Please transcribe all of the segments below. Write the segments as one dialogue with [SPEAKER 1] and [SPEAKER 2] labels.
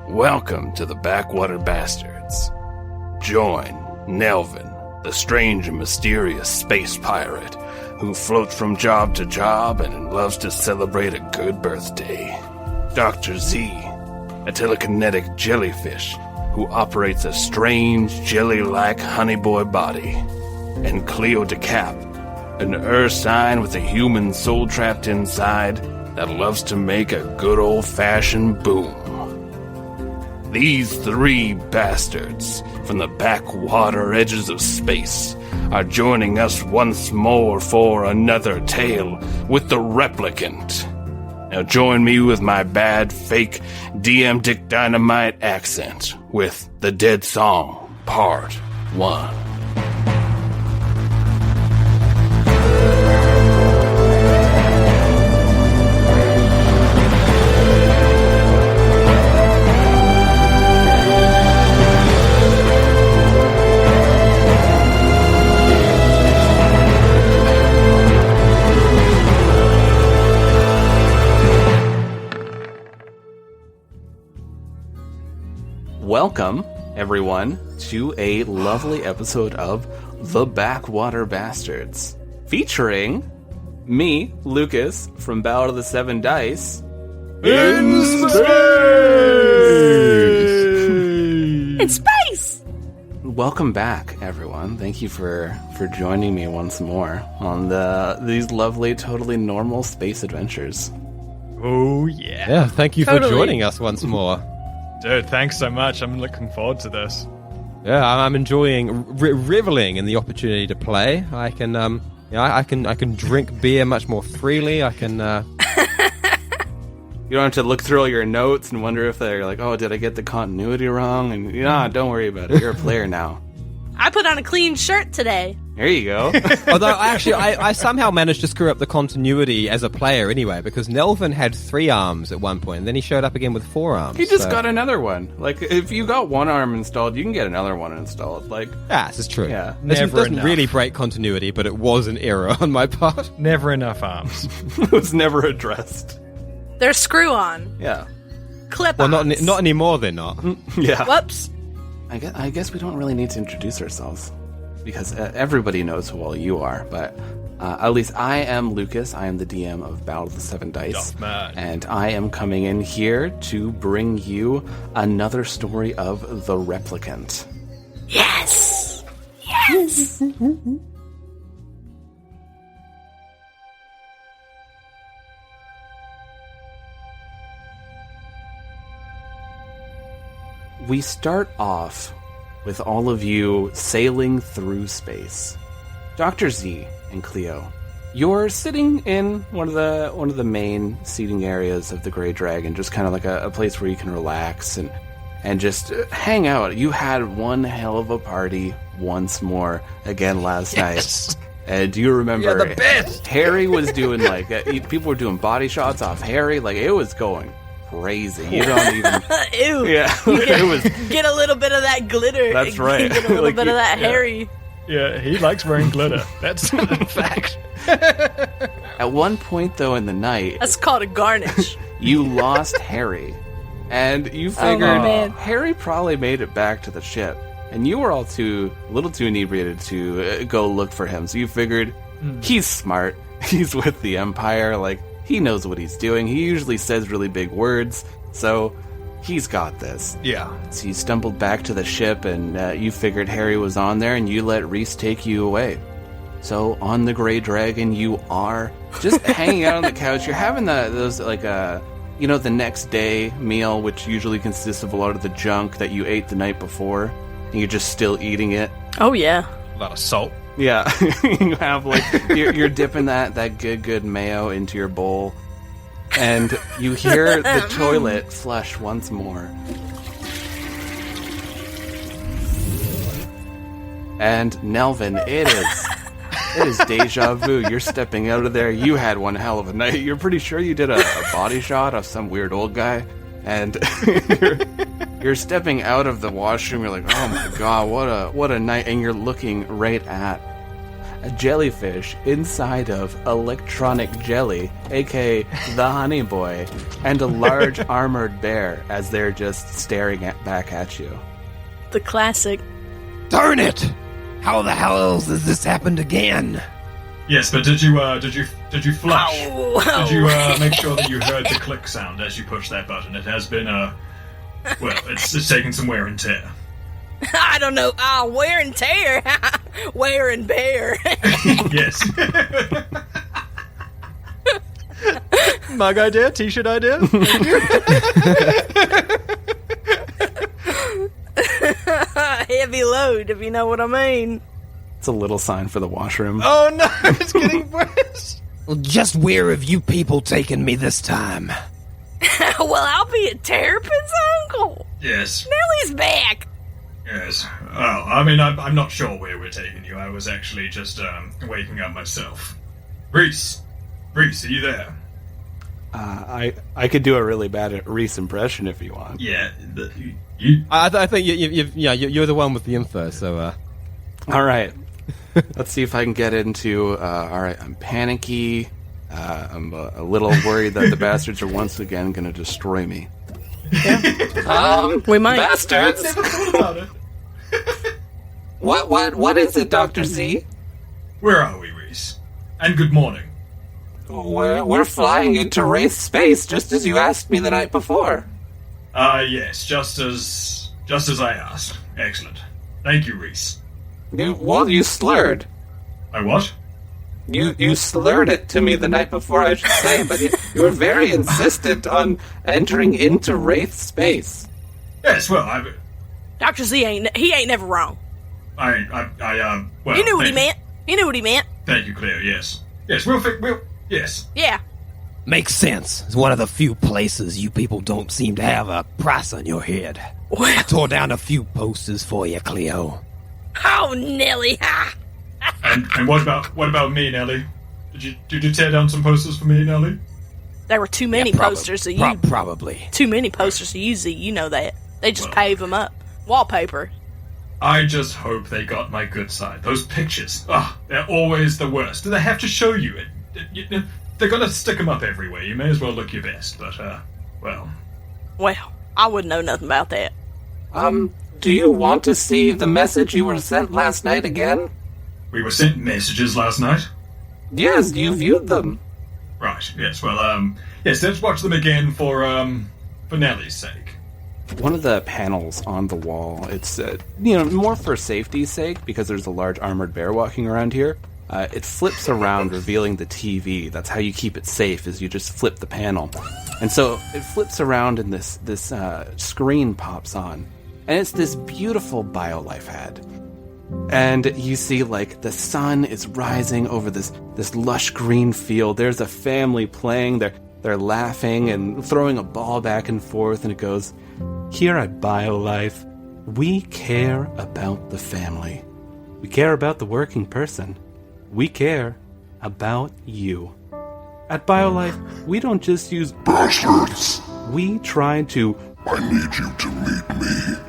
[SPEAKER 1] Welcome to the Backwater Bastards. Join Nelvin, the strange and mysterious space pirate who floats from job to job and loves to celebrate a good birthday. Dr. Z, a telekinetic jellyfish who operates a strange jelly-like honeyboy body. And Cleo deCap, an earth sign with a human soul trapped inside that loves to make a good old-fashioned boom. These three bastards from the backwater edges of space are joining us once more for another tale with the Replicant. Now join me with my bad, fake DM Dick Dynamite accent with The Dead Song, Part 1. Welcome, everyone, to a lovely episode of The Backwater Bastards, featuring me, Lucas, from Ballad of the Seven Dice, in space!
[SPEAKER 2] In space!
[SPEAKER 1] Welcome back, everyone. Thank you for joining me once more on these lovely, totally normal space adventures.
[SPEAKER 3] Oh, yeah.
[SPEAKER 4] Yeah, thank you for joining us once more.
[SPEAKER 3] Dude, thanks so much. I'm looking forward to this.
[SPEAKER 4] Yeah, I'm enjoying reveling in the opportunity to play. I can, I can drink beer much more freely. I can.
[SPEAKER 1] You don't have to look through all your notes and wonder if they're like, oh, did I get the continuity wrong? And don't worry about it. You're a player now.
[SPEAKER 2] I put on a clean shirt today.
[SPEAKER 1] There you go.
[SPEAKER 4] Although, I somehow managed to screw up the continuity as a player anyway, because Nelvin had 3 arms at one point, and then he showed up again with 4 arms.
[SPEAKER 1] He just got another one. Like, if you got one arm installed, you can get another one installed. Like,
[SPEAKER 4] this is true.
[SPEAKER 1] Yeah.
[SPEAKER 4] It doesn't really break continuity, but it was an error on my part.
[SPEAKER 3] Never enough arms.
[SPEAKER 1] It was never addressed.
[SPEAKER 2] They're screw-on.
[SPEAKER 1] Yeah.
[SPEAKER 2] Clip-ons.
[SPEAKER 4] Well, not anymore, they're not.
[SPEAKER 1] Yeah.
[SPEAKER 2] Whoops.
[SPEAKER 1] I guess we don't really need to introduce ourselves, because everybody knows who all you are, but at least I am Lucas. I am the DM of Ballad of the Seven Dice, and I am coming in here to bring you another story of the Replicant.
[SPEAKER 2] Yes! Yes!
[SPEAKER 1] We start off with all of you sailing through space. Dr. Z and Cleo, you're sitting in one of the main seating areas of the Grey Dragon, just kind of like a place where you can relax and just hang out. You had one hell of a party once more again last night. And do you remember
[SPEAKER 3] the best.
[SPEAKER 1] Harry was doing people were doing body shots off Harry, like it was going crazy. You don't even.
[SPEAKER 2] Ew.
[SPEAKER 1] Yeah,
[SPEAKER 2] Get a little bit of that glitter.
[SPEAKER 1] That's right.
[SPEAKER 2] Get a little bit of that hairy.
[SPEAKER 3] Yeah, he likes wearing glitter. That's a fact.
[SPEAKER 1] At one point, though, in the night,
[SPEAKER 2] That's called a garnish.
[SPEAKER 1] you lost Harry, and you figured
[SPEAKER 2] man.
[SPEAKER 1] Harry probably made it back to the ship, and you were a little too inebriated to go look for him. So you figured he's smart. He's with the Empire. Like, he knows what he's doing. He usually says really big words, so he's got this.
[SPEAKER 3] Yeah.
[SPEAKER 1] So you stumbled back to the ship, and you figured Harry was on there, and you let Reese take you away. So on the Grey Dragon, you are just hanging out on the couch. You're having the next day meal, which usually consists of a lot of the junk that you ate the night before, and you're just still eating it.
[SPEAKER 2] Oh, yeah.
[SPEAKER 3] A lot of salt.
[SPEAKER 1] Yeah, you have you're dipping that good mayo into your bowl, and you hear the toilet flush once more. And Nelvin, it is deja vu. You're stepping out of there. You had one hell of a night. You're pretty sure you did a body shot of some weird old guy, and you're stepping out of the washroom. You're like, oh my god, what a night! And you're looking right at
[SPEAKER 5] a jellyfish inside of electronic jelly, aka the Honey Boy, and a large armored bear as they're just staring back at you.
[SPEAKER 2] The classic.
[SPEAKER 4] Darn it! How the hell has this happened again?
[SPEAKER 6] Yes, but did you flush?
[SPEAKER 2] Ow.
[SPEAKER 6] Did you make sure that you heard the click sound as you pushed that button? It has been it's taken some wear and tear.
[SPEAKER 2] I don't know. Wear and tear. Wear and bear.
[SPEAKER 6] Yes.
[SPEAKER 3] Mug idea, t-shirt idea.
[SPEAKER 2] Heavy load, if you know what I mean.
[SPEAKER 5] It's a little sign for the washroom.
[SPEAKER 3] Oh no, it's getting worse.
[SPEAKER 4] Well, just where have you people taken me this time?
[SPEAKER 2] Well, I'll be a Terrapin's uncle.
[SPEAKER 6] Yes.
[SPEAKER 2] Nellie's back.
[SPEAKER 6] Yes. Oh, I mean, I'm not sure where we're taking you. I was actually just waking up myself. Reese, are you there?
[SPEAKER 5] I could do a really bad Reese impression if you want.
[SPEAKER 6] Yeah. You.
[SPEAKER 4] I think you're the one with the info. So,
[SPEAKER 5] All right. Let's see if I can get into. All right, I'm panicky. I'm a little worried that the bastards are once again going to destroy me.
[SPEAKER 2] We might.
[SPEAKER 5] Bastards!
[SPEAKER 6] Never thought about it.
[SPEAKER 5] What is it, Dr. Z?
[SPEAKER 6] Where are we, Reese? And good morning.
[SPEAKER 5] We're flying into Wraith space, just as you asked me the night before.
[SPEAKER 6] Yes, just as I asked. Excellent. Thank you, Reese.
[SPEAKER 5] You slurred.
[SPEAKER 6] I what?
[SPEAKER 5] You slurred it to me the night before, I should say, but you were very insistent on entering into Wraith space.
[SPEAKER 6] Yes, well,
[SPEAKER 2] Dr. Z ain't never wrong.
[SPEAKER 6] well...
[SPEAKER 2] You knew what he meant. You knew what he meant.
[SPEAKER 6] Thank you, Cleo, yes. Yes, yes.
[SPEAKER 2] Yeah.
[SPEAKER 4] makes sense. It's one of the few places you people don't seem to have a price on your head.
[SPEAKER 2] Well,
[SPEAKER 4] Tore down a few posters for you, Cleo.
[SPEAKER 2] oh, Nelly, ha!
[SPEAKER 6] And what about me, Nelly? Did you tear down some posters for me, Nelly?
[SPEAKER 2] There were too many posters of you.
[SPEAKER 4] Probably.
[SPEAKER 2] Too many posters of you, Z. You know that. They just pave them up. Wallpaper.
[SPEAKER 6] I just hope they got my good side. Those pictures, they're always the worst. Do they have to show you it? They're gonna stick them up everywhere. You may as well look your best, but, well...
[SPEAKER 2] Well, I wouldn't know nothing about that.
[SPEAKER 5] Do you want to see the message you were sent last night again?
[SPEAKER 6] We were sent messages last night?
[SPEAKER 5] Yes, you viewed them.
[SPEAKER 6] Right, yes, well, yes, let's watch them again for Nellie's sake.
[SPEAKER 5] One of the panels on the wall, it's, more for safety's sake, because there's a large armored bear walking around here. It flips around, revealing the TV. That's how you keep it safe, is you just flip the panel. And so it flips around and this screen pops on. And it's this beautiful BioLife ad. And you see, like, the sun is rising over this lush green field. There's a family playing. They're laughing and throwing a ball back and forth. And it goes, "Here at BioLife, we care about the family. We care about the working person. We care about you. At BioLife, we don't just use
[SPEAKER 7] Bastards!
[SPEAKER 5] We try to...
[SPEAKER 7] I need you to meet me.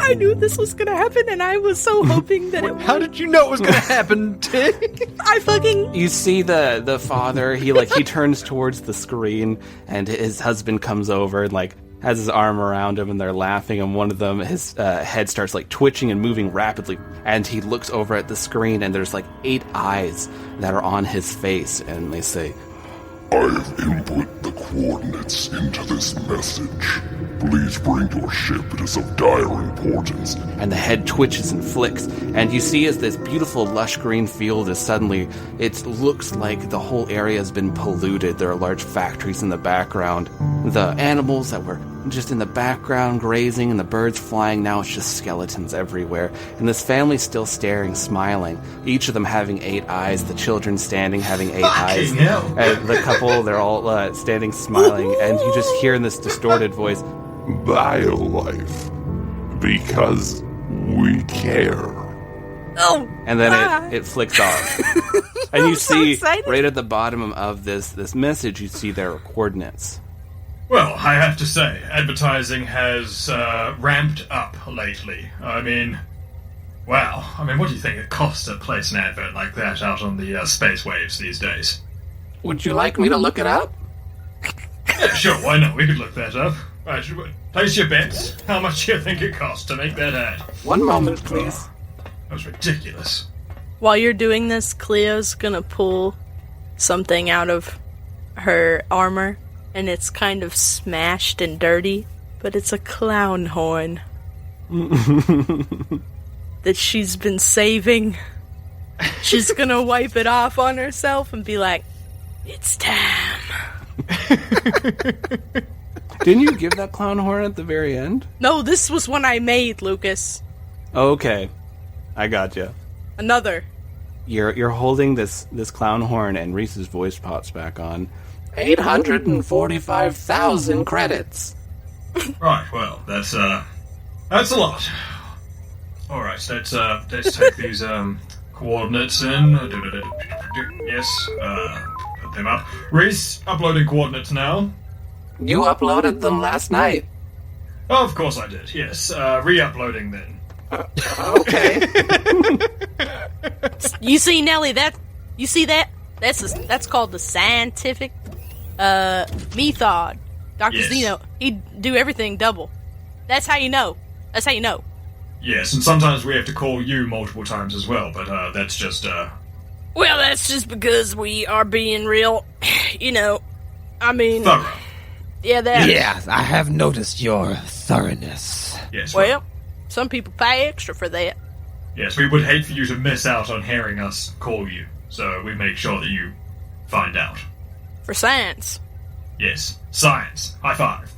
[SPEAKER 2] I knew this was gonna happen, and I was so hoping that it would.
[SPEAKER 3] How did you know it was going to happen, Tick?
[SPEAKER 2] I fucking...
[SPEAKER 5] You see the father, he turns towards the screen, and his husband comes over and, has his arm around him, and they're laughing, and one of them, his head starts, twitching and moving rapidly, and he looks over at the screen, and there's, 8 eyes that are on his face, and they say,
[SPEAKER 7] I have input the coordinates into this message. Please bring your ship. It is of dire importance.
[SPEAKER 5] And the head twitches and flicks, and you see as this beautiful lush green field is suddenly, it looks like the whole area has been polluted. There are large factories in the background. The animals that were just in the background grazing and the birds flying, now it's just skeletons everywhere. And this family's still staring, smiling, each of them having 8 eyes, the children standing having 8 eyes.
[SPEAKER 6] hell.
[SPEAKER 5] And the couple, they're all standing smiling, and you just hear in this distorted voice,
[SPEAKER 7] BioLife. Because we care.
[SPEAKER 2] Oh,
[SPEAKER 5] and then it flicks off. And you
[SPEAKER 2] so
[SPEAKER 5] see,
[SPEAKER 2] excited.
[SPEAKER 5] right at the bottom of this message, you see their coordinates.
[SPEAKER 6] Well, I have to say, advertising has ramped up lately. I mean, Wow. I mean, what do you think it costs to place an advert like that out on the space waves these days?
[SPEAKER 5] Would you like me to look it up?
[SPEAKER 6] Yeah, sure, why not? We could look that up. Right, place your bets. How much do you think it costs to make that ad?
[SPEAKER 5] 1 moment, please.
[SPEAKER 6] That was ridiculous.
[SPEAKER 2] While you're doing this, Cleo's gonna pull something out of her armor, and it's kind of smashed and dirty, but it's a clown horn that she's been saving. She's gonna wipe it off on herself and be like, "It's time."
[SPEAKER 5] Didn't you give that clown horn at the very end?
[SPEAKER 2] No, this was one I made, Lucas.
[SPEAKER 5] Okay, I gotcha.
[SPEAKER 2] Another.
[SPEAKER 5] You're holding this clown horn, and Reese's voice pops back on. 845,000 credits.
[SPEAKER 6] Right, well, that's a lot. All right, let's take these coordinates in. Yes, put them up. Reese, uploading coordinates now.
[SPEAKER 5] You uploaded them last night.
[SPEAKER 6] Oh, of course I did. Yes, re-uploading then.
[SPEAKER 5] Okay.
[SPEAKER 2] You see, Nelly, you see that? That's called the scientific method. Dr.
[SPEAKER 6] Yes.
[SPEAKER 2] Zeno, he'd do everything double. That's how you know. That's how you know.
[SPEAKER 6] Yes, and sometimes we have to call you multiple times as well, but that's just
[SPEAKER 2] Well, that's just because we are being real,
[SPEAKER 6] thorough.
[SPEAKER 2] Yeah, that.
[SPEAKER 8] Yes, I have noticed your thoroughness.
[SPEAKER 6] Yes.
[SPEAKER 2] Well, some people pay extra for that.
[SPEAKER 6] Yes, we would hate for you to miss out on hearing us call you, so we make sure that you find out.
[SPEAKER 2] For science.
[SPEAKER 6] Yes, science. High five.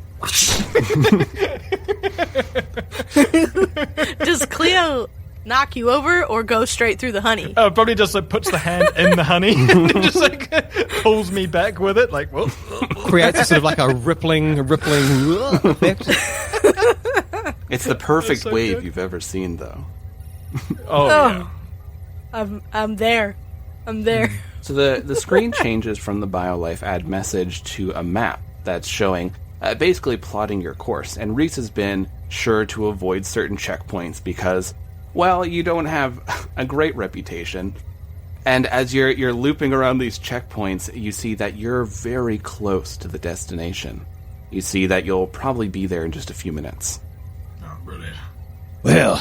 [SPEAKER 2] Does Cleo knock you over or go straight through the honey?
[SPEAKER 3] Probably just puts the hand in the honey and just pulls me back with it, like, whoa.
[SPEAKER 4] Creates a sort of like a rippling effect.
[SPEAKER 5] It's the perfect
[SPEAKER 3] so
[SPEAKER 5] wave
[SPEAKER 3] good.
[SPEAKER 5] you've ever seen, though.
[SPEAKER 3] Oh, yeah.
[SPEAKER 2] I'm there. I'm there.
[SPEAKER 5] So the screen changes from the BioLife ad message to a map that's showing, basically plotting your course. And Reese has been sure to avoid certain checkpoints because, well, you don't have a great reputation. And as you're looping around these checkpoints, you see that you're very close to the destination. You see that you'll probably be there in just a few minutes.
[SPEAKER 6] Oh, brilliant.
[SPEAKER 8] Well,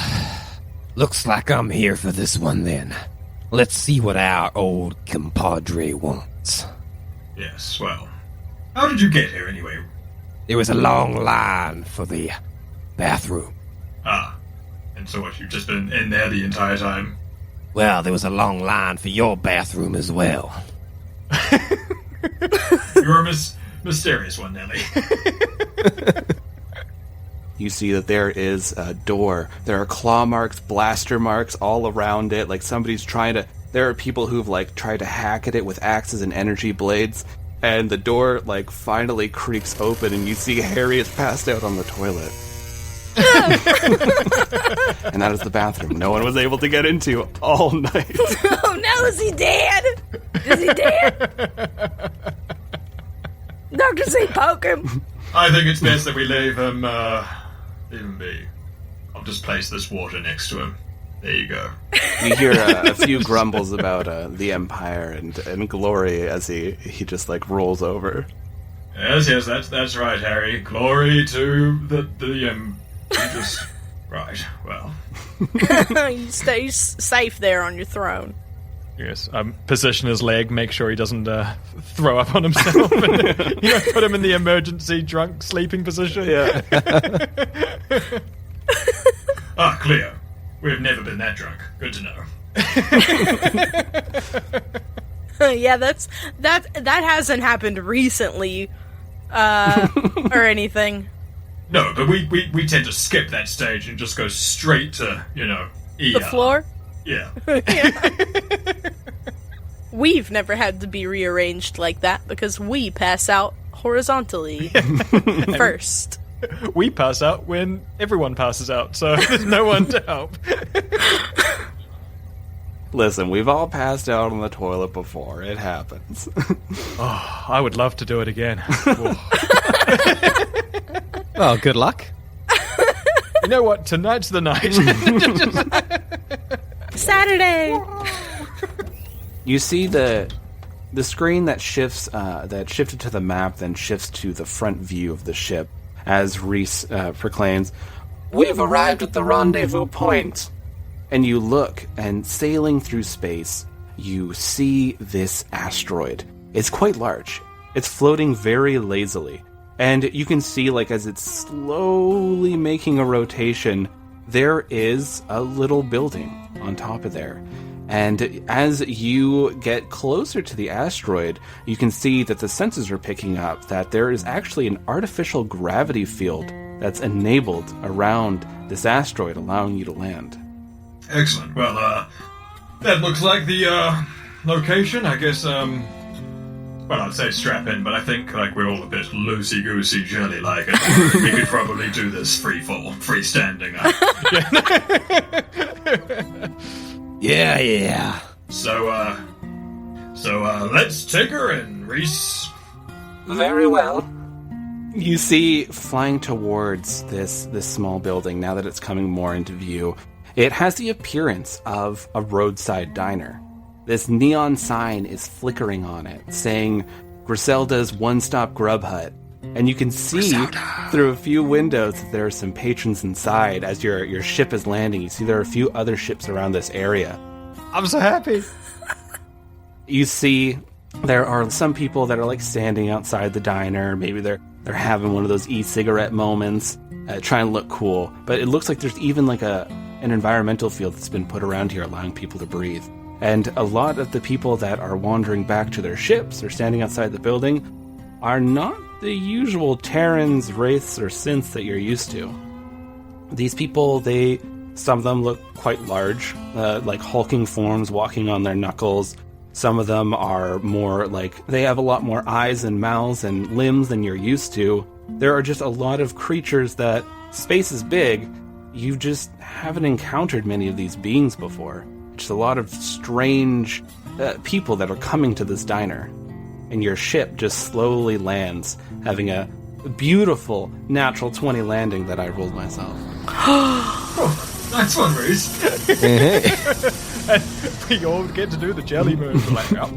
[SPEAKER 8] looks like I'm here for this one then. Let's see what our old compadre wants.
[SPEAKER 6] Yes, well. How did you get here anyway?
[SPEAKER 8] There was a long line for the bathroom.
[SPEAKER 6] Ah. And so what, you've just been in there the entire time?
[SPEAKER 8] Well, there was a long line for your bathroom as well.
[SPEAKER 6] You're a mysterious one, Nelly.
[SPEAKER 5] You see that there is a door. There are claw marks, blaster marks all around it. Like somebody's trying to... There are people who've tried to hack at it with axes and energy blades. And the door finally creaks open, and you see Harry is passed out on the toilet. And that is the bathroom no one was able to get into all night.
[SPEAKER 2] Oh no, is he dead? Is he dead? Dr. Z, poke him.
[SPEAKER 6] I think it's best that we leave him be. I'll just place this water next to him. There you go.
[SPEAKER 5] You hear a few grumbles about the Empire and glory as he just rolls over.
[SPEAKER 6] Yes, that's right, Harry. Glory to the just right. Well,
[SPEAKER 2] You stay safe there on your throne.
[SPEAKER 3] Yes, position his leg, make sure he doesn't throw up on himself, and put him in the emergency drunk sleeping position.
[SPEAKER 5] Yeah.
[SPEAKER 6] Ah, Cleo. We've never been that drunk. Good to know.
[SPEAKER 2] Yeah, that hasn't happened recently, or anything.
[SPEAKER 6] No, but we tend to skip that stage and just go straight to ER.
[SPEAKER 2] The floor?
[SPEAKER 6] Yeah.
[SPEAKER 2] We've never had to be rearranged like that because we pass out horizontally first.
[SPEAKER 3] We pass out when everyone passes out, so there's no one to help.
[SPEAKER 5] Listen, we've all passed out on the toilet before. It happens.
[SPEAKER 3] Oh, I would love to do it again.
[SPEAKER 4] Well, good luck.
[SPEAKER 3] You know what? Tonight's the night.
[SPEAKER 2] Saturday!
[SPEAKER 5] You see the screen that shifts, that shifted to the map, then shifts to the front view of the ship as Reese proclaims, "We've arrived at the rendezvous point." And you look, and sailing through space, you see this asteroid. It's quite large. It's floating very lazily. And you can see, like, as it's slowly making a rotation, there is a little building on top of there. And as you get closer to the asteroid, you can see that the sensors are picking up that there is actually an artificial gravity field that's enabled around this asteroid, allowing you to land.
[SPEAKER 6] Excellent. Well, that looks like the location. I guess, well, I'd say strap in, but I think like we're all a bit loosey-goosey jelly-like, and we could probably do this freestanding.
[SPEAKER 8] Yeah.
[SPEAKER 6] So let's take her in, Reese.
[SPEAKER 5] Very well. You see, flying towards this small building, now that it's coming more into view, it has the appearance of a roadside diner. This neon sign is flickering on it, saying Griselda's One-Stop Grub Hut. And you can see through a few windows that there are some patrons inside. As your ship is landing, you see there are a few other ships around this area.
[SPEAKER 3] I'm so happy.
[SPEAKER 5] You see there are some people that are like standing outside the diner. Maybe they're having one of those e-cigarette moments, trying to look cool. But it looks like there's even like an environmental field that's been put around here, allowing people to breathe. And a lot of the people that are wandering back to their ships or standing outside the building are not the usual Terrans, Wraiths, or Synths that you're used to. These people, some of them look quite large, like hulking forms walking on their knuckles. Some of them are more like, they have a lot more eyes and mouths and limbs than you're used to. There are just a lot of creatures that, space is big, you just haven't encountered many of these beings before. Just a lot of strange people that are coming to this diner. And your ship just slowly lands, having a beautiful natural 20 landing that I rolled myself.
[SPEAKER 6] Oh, nice one, Reese.
[SPEAKER 3] And we all get to do the jelly move. We're like, oh,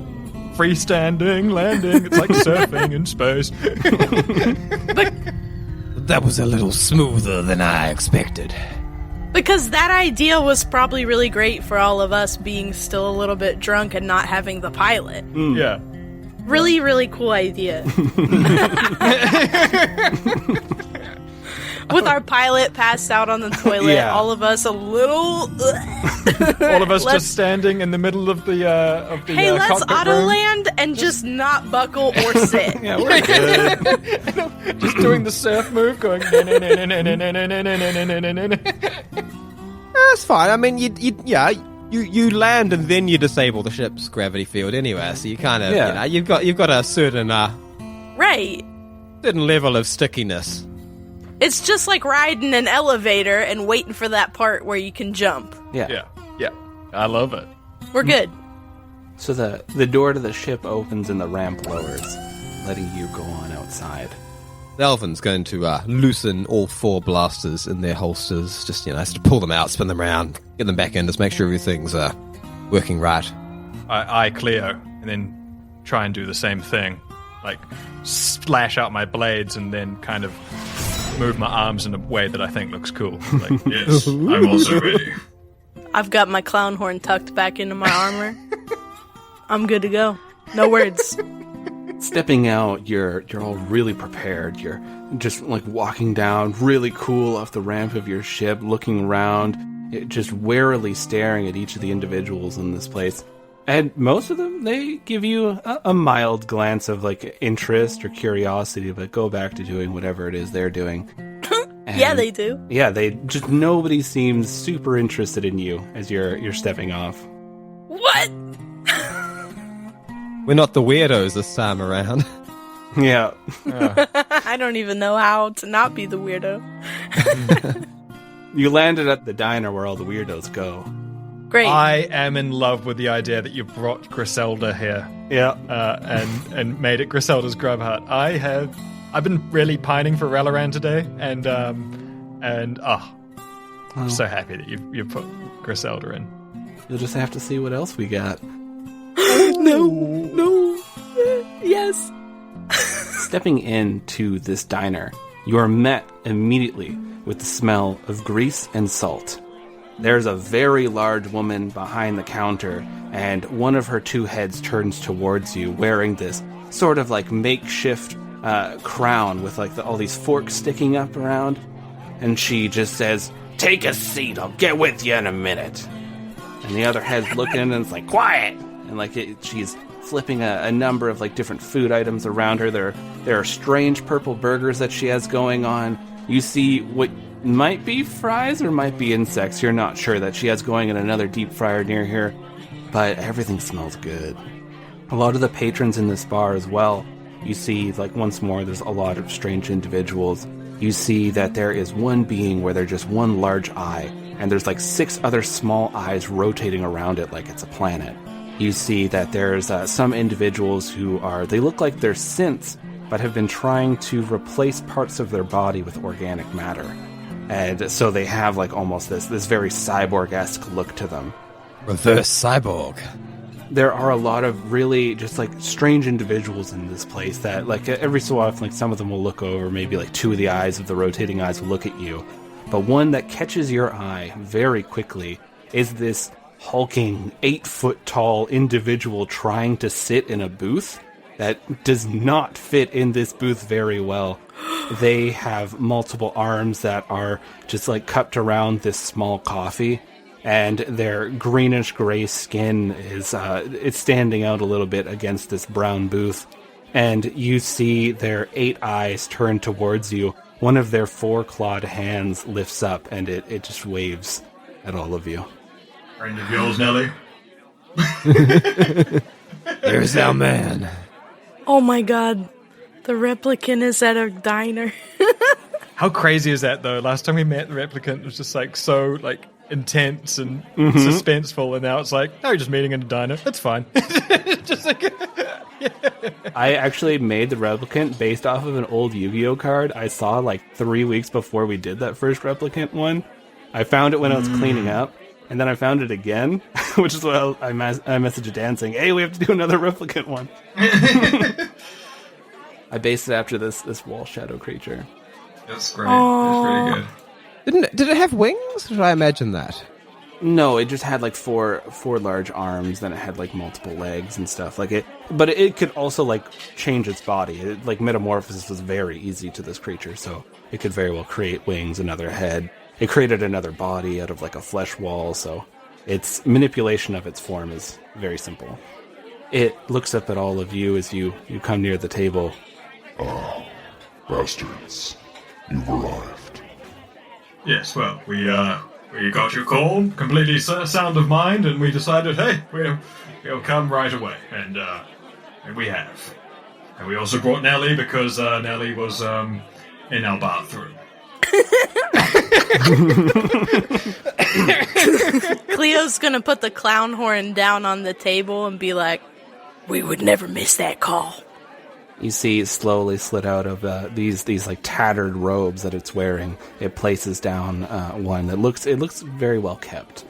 [SPEAKER 3] freestanding landing. It's like surfing in space.
[SPEAKER 8] That was a little smoother than I expected.
[SPEAKER 2] Because that idea was probably really great for all of us being still a little bit drunk and not having the pilot.
[SPEAKER 3] Yeah.
[SPEAKER 2] Really, really cool idea. With our pilot passed out on the toilet, all of us a little...
[SPEAKER 3] all of us just standing in the middle of the
[SPEAKER 2] hey, let's auto-land and just not buckle or sit.
[SPEAKER 3] Yeah, we're good. Just doing the surf move, going...
[SPEAKER 4] That's fine. I mean, you land and then you disable the ship's gravity field anyway, so you kind of, you've got a certain certain level of stickiness.
[SPEAKER 2] It's just like riding an elevator and waiting for that part where you can jump.
[SPEAKER 3] Yeah. I love it.
[SPEAKER 2] We're good.
[SPEAKER 5] So the door to the ship opens and the ramp lowers, letting you go on outside.
[SPEAKER 4] Nelvin's going to loosen all 4 blasters in their holsters, just, has to pull them out, spin them around, get them back in, just make sure everything's working right.
[SPEAKER 3] I Cleo, and then try and do the same thing. Like, splash out my blades and then kind of move my arms in a way that I think looks cool. Like,
[SPEAKER 6] yes, I'm also ready.
[SPEAKER 2] I've got my clown horn tucked back into my armor. I'm good to go. No words.
[SPEAKER 5] Stepping out, you're all really prepared. You're just like walking down really cool off the ramp of your ship, looking around, just warily staring at each of the individuals in this place. And most of them, they give you a mild glance of like interest or curiosity, but go back to doing whatever it is they're doing.
[SPEAKER 2] Yeah, they do.
[SPEAKER 5] Yeah, nobody seems super interested in you as you're stepping off.
[SPEAKER 2] What?
[SPEAKER 4] We're not the weirdos this time around.
[SPEAKER 5] Yeah.
[SPEAKER 2] I don't even know how to not be the weirdo.
[SPEAKER 5] You landed at the diner where all the weirdos go.
[SPEAKER 2] Great.
[SPEAKER 3] I am in love with the idea that you brought Griselda here.
[SPEAKER 5] Yeah.
[SPEAKER 3] And made it Griselda's Grub Hut. I've been really pining for Relaran today, and I'm so happy that you put Griselda in.
[SPEAKER 5] You'll just have to see what else we got.
[SPEAKER 2] No. Yes.
[SPEAKER 5] Stepping into this diner, you are met immediately with the smell of grease and salt. There's a very large woman behind the counter, and one of her two heads turns towards you wearing this sort of like makeshift crown with like all these forks sticking up around. And she just says, "Take a seat, I'll get with you in a minute." And the other head's looking and it's like, "Quiet!" And like she's flipping a number of like different food items around her. There are strange purple burgers that she has going on. You see what might be fries or might be insects. You're not sure that she has going in another deep fryer near here, but everything smells good. A lot of the patrons in this bar as well. You see, like once more, there's a lot of strange individuals. You see that there is one being where there's just one large eye, and there's like 6 other small eyes rotating around it like it's a planet. You see that there's some individuals who they look like they're synths, but have been trying to replace parts of their body with organic matter. And so they have like almost this very cyborg-esque look to them.
[SPEAKER 4] Reverse cyborg.
[SPEAKER 5] There are a lot of really just like strange individuals in this place that like every so often like some of them will look over, maybe like 2 of the eyes of the rotating eyes will look at you. But one that catches your eye very quickly is this hulking 8-foot-tall individual trying to sit in a booth that does not fit in this booth very well. They have multiple arms that are just like cupped around this small coffee, and their greenish gray skin is it's standing out a little bit against this brown booth. And you see their 8 eyes turn towards you. One of their 4-clawed hands lifts up, and it just waves at all of you.
[SPEAKER 6] Friend of yours, Nelly?
[SPEAKER 8] There's our man.
[SPEAKER 2] Oh my god. The replicant is at a diner.
[SPEAKER 3] How crazy is that, though? Last time we met, the replicant was just like so like intense and suspenseful, and now it's like, no, you're just meeting in a diner. That's fine. Just like, yeah.
[SPEAKER 5] I actually made the replicant based off of an old Yu-Gi-Oh card I saw like 3 weeks before we did that first replicant one. I found it when I was cleaning up, and then I found it again, which is what I messaged Dan saying, "Hey, we have to do another replicant one." I based it after this wall shadow creature.
[SPEAKER 6] That's great. That's pretty good.
[SPEAKER 4] Did it have wings? Did I imagine that?
[SPEAKER 5] No, it just had like four large arms, then it had like multiple legs and stuff like it. But it could also like change its body. Like metamorphosis was very easy to this creature, so it could very well create wings, another head. It created another body out of like a flesh wall, so its manipulation of its form is very simple. It looks up at all of you as you come near the table.
[SPEAKER 7] Bastards, you've arrived.
[SPEAKER 6] Yes, well, we got your call, completely sound of mind, and we decided, hey, we'll come right away, and we have. And we also brought Nelly because Nelly was in our bathroom.
[SPEAKER 2] Cleo's gonna put the clown horn down on the table and be like, "We would never miss that call."
[SPEAKER 5] You see it slowly slid out of these like tattered robes that it's wearing. It places down one that looks very well kept,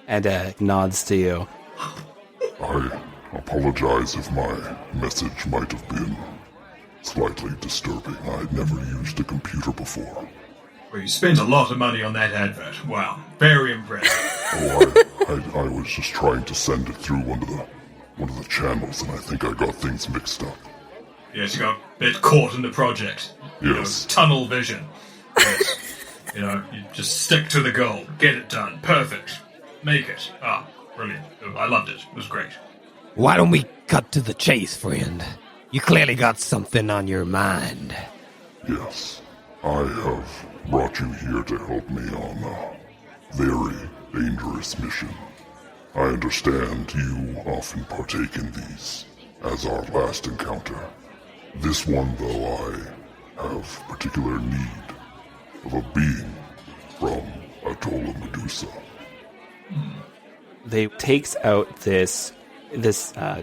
[SPEAKER 5] and nods to you.
[SPEAKER 7] I apologize if my message might have been slightly disturbing. I'd never used a computer before.
[SPEAKER 6] Well, you spent a lot of money on that advert. Wow, very impressive.
[SPEAKER 7] I was just trying to send it through one of the channels, and I think I got things mixed up.
[SPEAKER 6] Yes, you got a bit caught in the project.
[SPEAKER 7] Yes.
[SPEAKER 6] Tunnel vision. Yes. You just stick to the goal. Get it done. Perfect. Make it. Brilliant. I loved it. It was great.
[SPEAKER 8] Why don't we cut to the chase, friend? You clearly got something on your mind.
[SPEAKER 7] Yes, I have brought you here to help me on a very dangerous mission. I understand you often partake in these, as our last encounter. This one, though, I have particular need of a being from Atoll Medusa.
[SPEAKER 5] They takes out this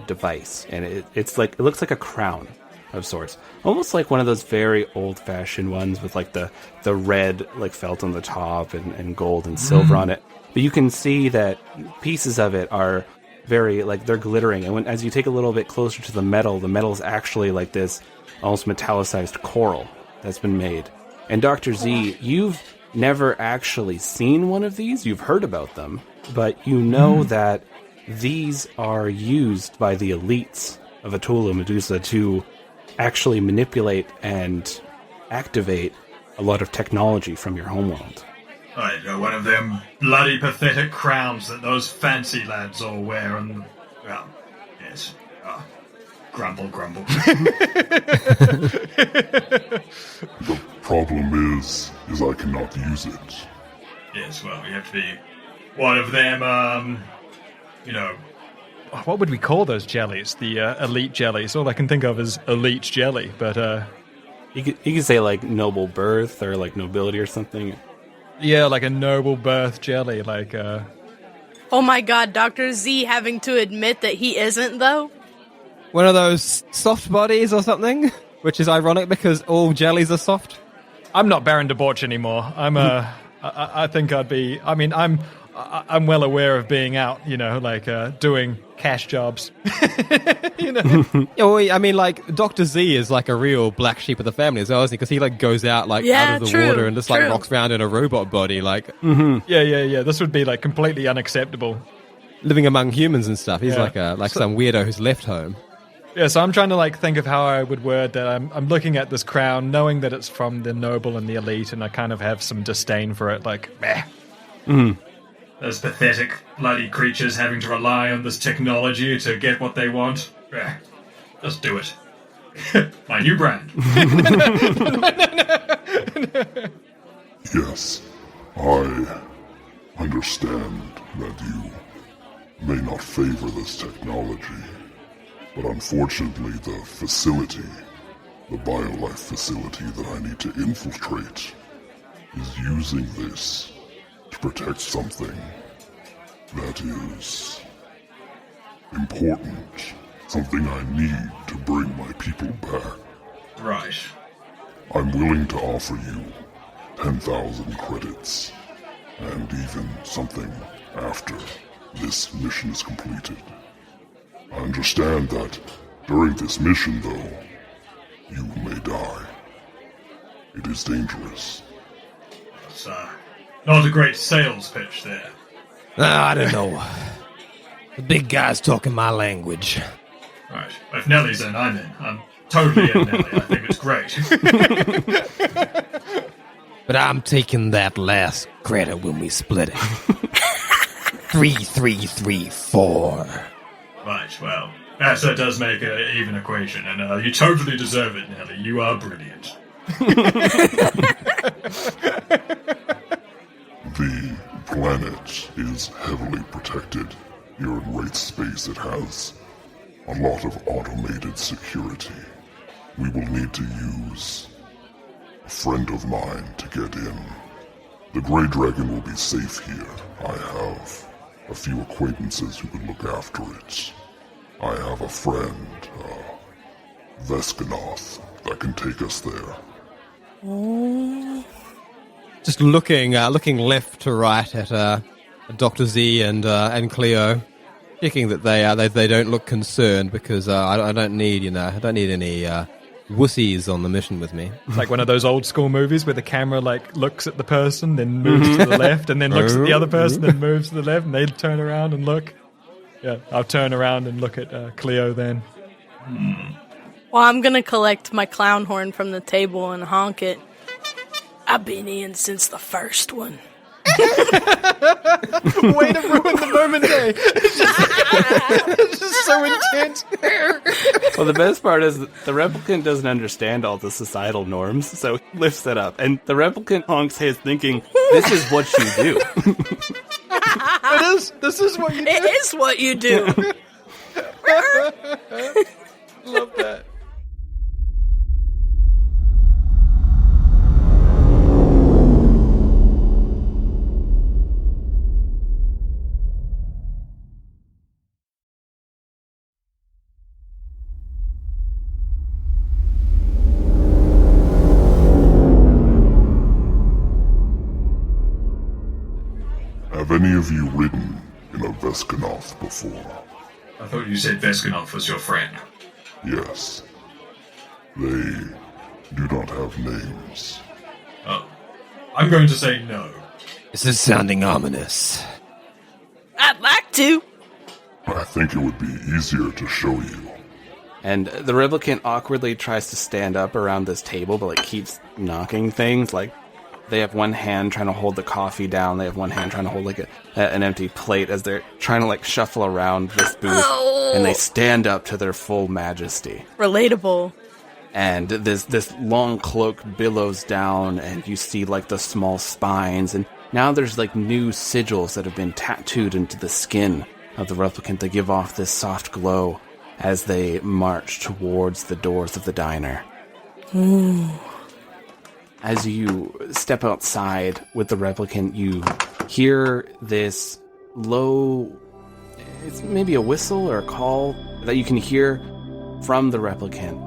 [SPEAKER 5] device, and it looks like a crown of sorts, almost like one of those very old-fashioned ones with like the red like felt on the top and gold and silver on it. But you can see that pieces of it are very, like, they're glittering. And as you take a little bit closer to the metal is actually like this almost metallicized coral that's been made. And Dr. Z, you've never actually seen one of these. You've heard about them, but you know that these are used by the elites of Atula Medusa to actually manipulate and activate a lot of technology from your homeworld.
[SPEAKER 6] Right, one of them bloody pathetic crowns that those fancy lads all wear on... Well, yes. Grumble.
[SPEAKER 7] The problem is I cannot use it.
[SPEAKER 6] Yes, well, you have to be one of them,
[SPEAKER 3] What would we call those jellies? The elite jellies. All I can think of is elite jelly, but...
[SPEAKER 5] You could say, like, noble birth or, like, nobility or something.
[SPEAKER 3] Yeah, like a noble birth jelly, like...
[SPEAKER 2] Oh my god, Dr. Z having to admit that he isn't, though?
[SPEAKER 4] One of those soft bodies or something? Which is ironic because all jellies are soft.
[SPEAKER 3] I'm not Baron Debauch anymore. I'm I think I'd be... I mean, I'm well aware of being out, doing cash jobs.
[SPEAKER 4] I mean, like, Dr. Z is like a real black sheep of the family as well, isn't he? Because he, like, goes out, like, out of the water and just, like, rocks around in a robot body, like...
[SPEAKER 3] Yeah. This would be, like, completely unacceptable.
[SPEAKER 4] Living among humans and stuff. He's some weirdo who's left home.
[SPEAKER 3] Yeah, so I'm trying to, like, think of how I would word that. I'm looking at this crown, knowing that it's from the noble and the elite, and I kind of have some disdain for it, like, meh.
[SPEAKER 6] Those pathetic bloody creatures having to rely on this technology to get what they want. Just do it. My new brand.
[SPEAKER 7] Yes, I understand that you may not favor this technology, but unfortunately the BioLife facility that I need to infiltrate is using this to protect something that is important, something I need to bring my people back.
[SPEAKER 6] Right.
[SPEAKER 7] I'm willing to offer you 10,000 credits, and even something after this mission is completed. I understand that during this mission, though, you may die. It is dangerous.
[SPEAKER 6] It's not a great sales pitch there.
[SPEAKER 8] I don't know. The big guy's talking my language.
[SPEAKER 6] Right. If Nellie's in, I'm in. I'm totally in, Nellie. I think it's great.
[SPEAKER 8] But I'm taking that last credit when we split it. 3-3-3-4.
[SPEAKER 6] Right, well, that does make an even equation, and you totally deserve it, Nellie. You are brilliant.
[SPEAKER 7] The planet is heavily protected. Here in Wraith Space, it has a lot of automated security. We will need to use a friend of mine to get in. The Grey Dragon will be safe here. I have a few acquaintances who can look after it. I have a friend, Veskanoth, that can take us there.
[SPEAKER 4] Just looking left to right at Dr. Z and Cleo, checking that they don't look concerned because I don't need any wussies on the mission with me.
[SPEAKER 3] It's like one of those old school movies where the camera like looks at the person, then moves to the left, and then looks at the other person, then moves to the left, and they turn around and look. Yeah, I'll turn around and look at Cleo then.
[SPEAKER 2] Well, I'm gonna collect my clown horn from the table and honk it. I've been in since the first one.
[SPEAKER 3] Way to ruin the moment, eh? It's just so intense.
[SPEAKER 5] Well, the best part is the replicant doesn't understand all the societal norms, so he lifts it up. And the replicant honks his thinking, this is what you do.
[SPEAKER 3] This is what you do.
[SPEAKER 2] It is what you do.
[SPEAKER 3] Love that.
[SPEAKER 7] Have any of you ridden in a Vescanoth before?
[SPEAKER 6] I thought you said Vescanoth was your friend.
[SPEAKER 7] Yes. They do not have names.
[SPEAKER 6] Oh. I'm going to say no.
[SPEAKER 8] This is sounding ominous.
[SPEAKER 2] I'd like to.
[SPEAKER 7] I think it would be easier to show you.
[SPEAKER 5] And the replicant awkwardly tries to stand up around this table, but keeps knocking things. They have one hand trying to hold the coffee down. They have one hand trying to hold an empty plate as they're trying to shuffle around this booth. And they stand up to their full majesty.
[SPEAKER 2] Relatable.
[SPEAKER 5] And this long cloak billows down, and you see the small spines. And now there's new sigils that have been tattooed into the skin of the replicant. They give off this soft glow as they march towards the doors of the diner.
[SPEAKER 2] Ooh.
[SPEAKER 5] As you step outside with the replicant, you hear this low, it's maybe a whistle or a call that you can hear from the replicant.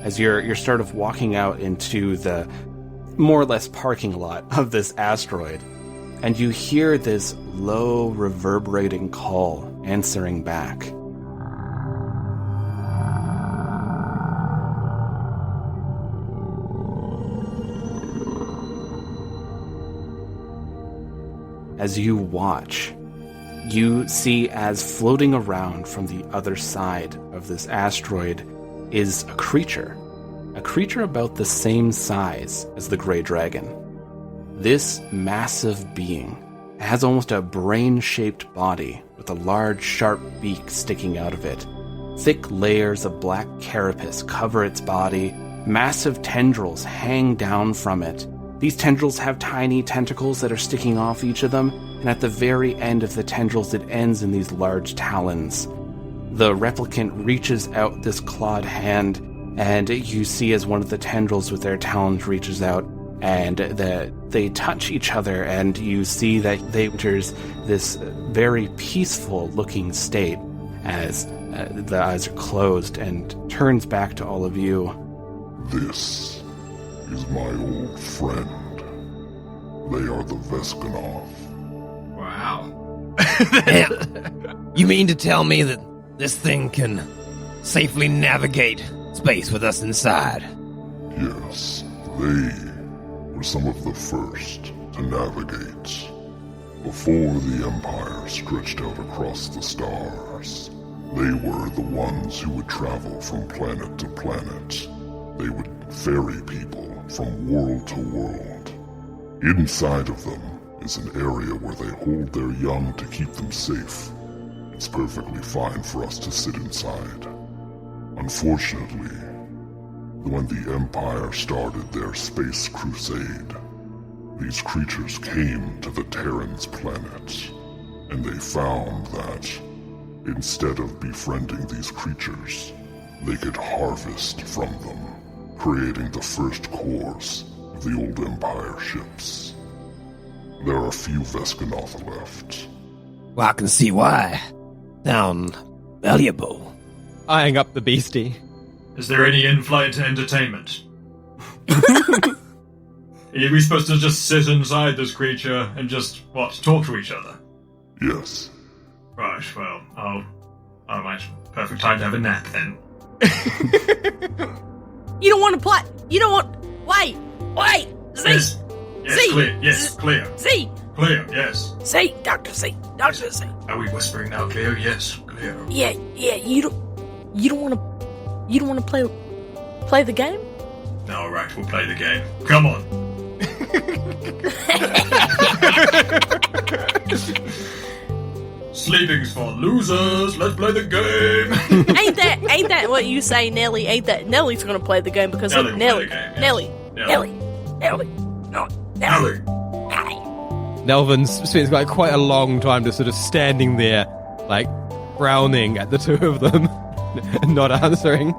[SPEAKER 5] As you're sort of walking out into the more or less parking lot of this asteroid, and you hear this low, reverberating call answering back. As you watch, you see as floating around from the other side of this asteroid is a creature about the same size as the Grey Dragon. This massive being has almost a brain-shaped body with a large, sharp beak sticking out of it. Thick layers of black carapace cover its body. Massive tendrils hang down from it. These tendrils have tiny tentacles that are sticking off each of them, and at the very end of the tendrils it ends in these large talons. The replicant reaches out this clawed hand, and you see as one of the tendrils with their talons reaches out, and they touch each other, and you see that they enters this very peaceful-looking state as the eyes are closed, and turns back to all of you.
[SPEAKER 7] This is my old friend. They are the Vescanoth.
[SPEAKER 6] Wow.
[SPEAKER 8] You mean to tell me that this thing can safely navigate space with us inside?
[SPEAKER 7] Yes, they were some of the first to navigate. Before the Empire stretched out across the stars, they were the ones who would travel from planet to planet. They would ferry people from world to world. Inside of them is an area where they hold their young to keep them safe. It's perfectly fine for us to sit inside. Unfortunately, when the Empire started their space crusade, these creatures came to the Terran's planet, and they found that instead of befriending these creatures, they could harvest from them, creating the first cores of the old Empire ships. There are few Vescanoth left.
[SPEAKER 8] Well, I can see why. Sound valuable.
[SPEAKER 4] Eyeing up the beastie.
[SPEAKER 6] Is there any in-flight entertainment? Are we supposed to just sit inside this creature and just, talk to each other?
[SPEAKER 7] Yes.
[SPEAKER 6] Right, well, alright, perfect time to have a nap then.
[SPEAKER 2] You don't want to play. You don't want. Wait. Z.
[SPEAKER 6] Yes,
[SPEAKER 2] Z.
[SPEAKER 6] Cleo, yes, Cleo.
[SPEAKER 2] Z.
[SPEAKER 6] Cleo, yes.
[SPEAKER 2] Z. Dr. Z. Dr. Z.
[SPEAKER 6] Are we whispering now, Cleo? Yes, Cleo.
[SPEAKER 2] Yeah. You don't want to play the game?
[SPEAKER 6] Alright, we'll play the game. Come on. Sleeping's for losers. Let's play the game.
[SPEAKER 2] ain't that what you say, Nelly? Ain't that Nelly's gonna play the game because
[SPEAKER 6] Nelly will
[SPEAKER 2] Nelly,
[SPEAKER 6] play the game, yes.
[SPEAKER 2] Nelly.
[SPEAKER 4] Nelvin spends quite a long time just sort of standing there, frowning at the two of them, and not answering.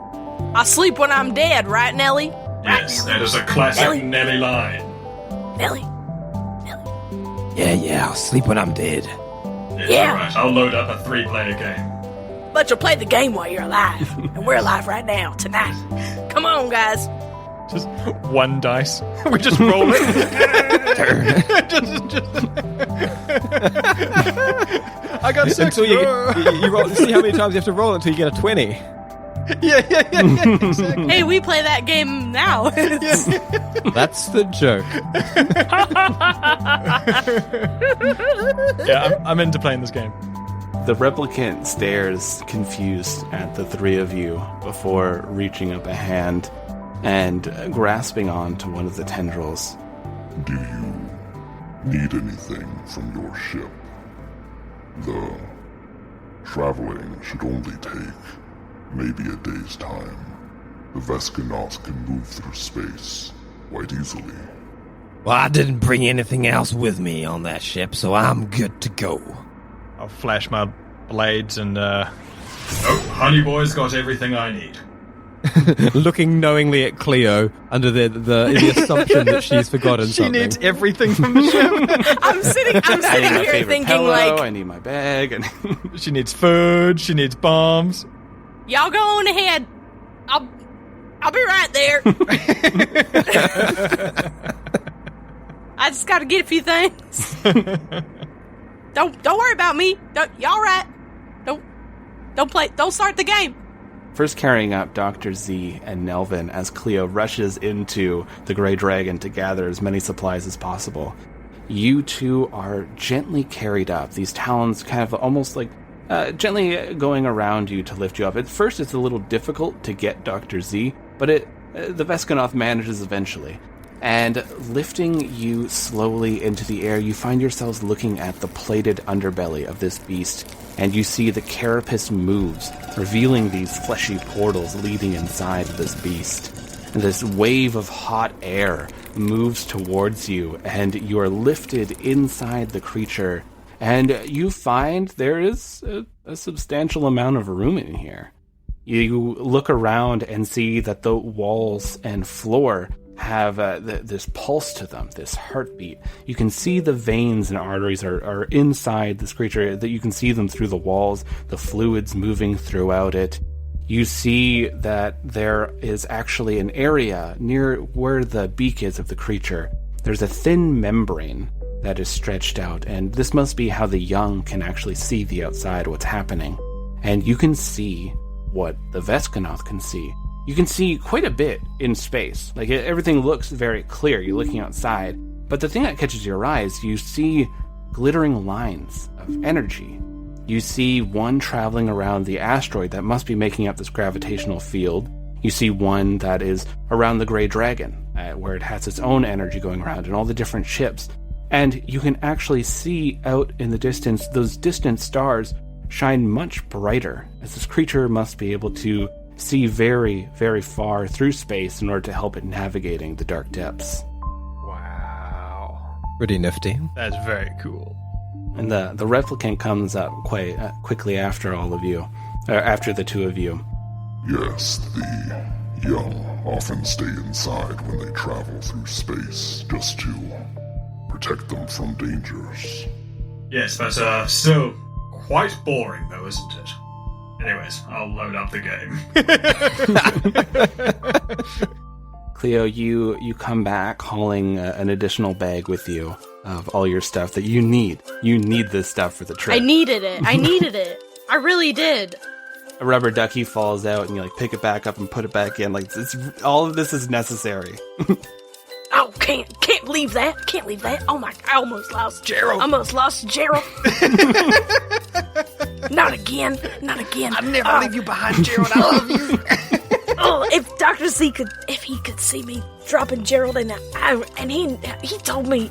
[SPEAKER 2] I sleep when I'm dead, right, Nelly?
[SPEAKER 6] Yes, that is a classic Nelly line.
[SPEAKER 2] Nelly.
[SPEAKER 8] Yeah, I'll sleep when I'm dead.
[SPEAKER 6] Yes,
[SPEAKER 2] Yeah.
[SPEAKER 6] alright, I'll load up a 3-player game.
[SPEAKER 2] But you'll play the game while you're alive, and we're alive right now, tonight. Come on, guys.
[SPEAKER 3] Just one dice. We just roll it.
[SPEAKER 8] turn.
[SPEAKER 3] I got 6.
[SPEAKER 4] Until you roll, see how many times you have to roll until you get a 20.
[SPEAKER 3] Yeah, exactly.
[SPEAKER 2] Hey, we play that game now.
[SPEAKER 4] That's the joke.
[SPEAKER 3] Yeah, I'm into playing this game.
[SPEAKER 5] The replicant stares confused at the three of you before reaching up a hand and grasping on to one of the tendrils.
[SPEAKER 7] Do you need anything from your ship? The traveling should only take maybe a day's time. The Vescanoth can move through space quite easily.
[SPEAKER 8] Well, I didn't bring anything else with me on that ship, so I'm good to go.
[SPEAKER 3] I'll flash my blades and
[SPEAKER 6] Oh, Honey Boy's got everything I need.
[SPEAKER 4] Looking knowingly at Cleo under the assumption that she's forgotten
[SPEAKER 3] she
[SPEAKER 4] something.
[SPEAKER 3] needs everything from the ship.
[SPEAKER 2] I'm sitting
[SPEAKER 5] I need my
[SPEAKER 2] here
[SPEAKER 5] favorite
[SPEAKER 2] thinking
[SPEAKER 5] pillow, I need my bag. And
[SPEAKER 3] She needs food. She needs bombs.
[SPEAKER 2] y'all go on ahead. I'll be right there. I just got to get a few things. Don't worry about me. Y'all right? Don't start the game.
[SPEAKER 5] First carrying up Dr. Z and Nelvin as Cleo rushes into the Grey Dragon to gather as many supplies as possible. You two are gently carried up, these talons kind of almost like gently going around you to lift you up. At first it's a little difficult to get Dr. Z, but the Vescanoth manages eventually. And lifting you slowly into the air, you find yourselves looking at the plated underbelly of this beast, and you see the carapace moves, revealing these fleshy portals leading inside of this beast. And this wave of hot air moves towards you, and you are lifted inside the creature, and you find there is a substantial amount of room in here. You look around and see that the walls and floor have this pulse to them, this heartbeat. You can see the veins and arteries are inside this creature, that you can see them through the walls, the fluids moving throughout it. You see that there is actually an area near where the beak is of the creature. There's a thin membrane that is stretched out, and this must be how the young can actually see the outside, what's happening. And you can see what the Vescanoth can see. You can see quite a bit in space. Like, everything looks very clear. You're looking outside. But the thing that catches your eye is you see glittering lines of energy. You see one traveling around the asteroid that must be making up this gravitational field. You see one that is around the Grey Dragon, where it has its own energy going around, and all the different ships. And you can actually see out in the distance, those distant stars shine much brighter, as this creature must be able to see very, very far through space in order to help it navigating the dark depths.
[SPEAKER 3] Wow.
[SPEAKER 4] Pretty nifty.
[SPEAKER 3] That's very cool.
[SPEAKER 5] And the replicant comes up quite quickly after all of you, after the two of you.
[SPEAKER 7] Yes, the young often stay inside when they travel through space, just to protect them from dangers.
[SPEAKER 6] Yes, but still quite boring though, isn't it? Anyways, I'll load up the game.
[SPEAKER 5] Cleo, you come back hauling an additional bag with you of all your stuff that you need. You need this stuff for the trip.
[SPEAKER 2] I needed it. I really did.
[SPEAKER 5] A rubber ducky falls out, and you pick it back up and put it back in. All of this is necessary.
[SPEAKER 2] Oh, can't leave that. Can't leave that. Oh my! I almost lost Gerald. Gerald. Not again.
[SPEAKER 3] I'd never leave you behind, Gerald. I love you.
[SPEAKER 2] Oh, if Dr. Z could see me dropping Gerald, and he told me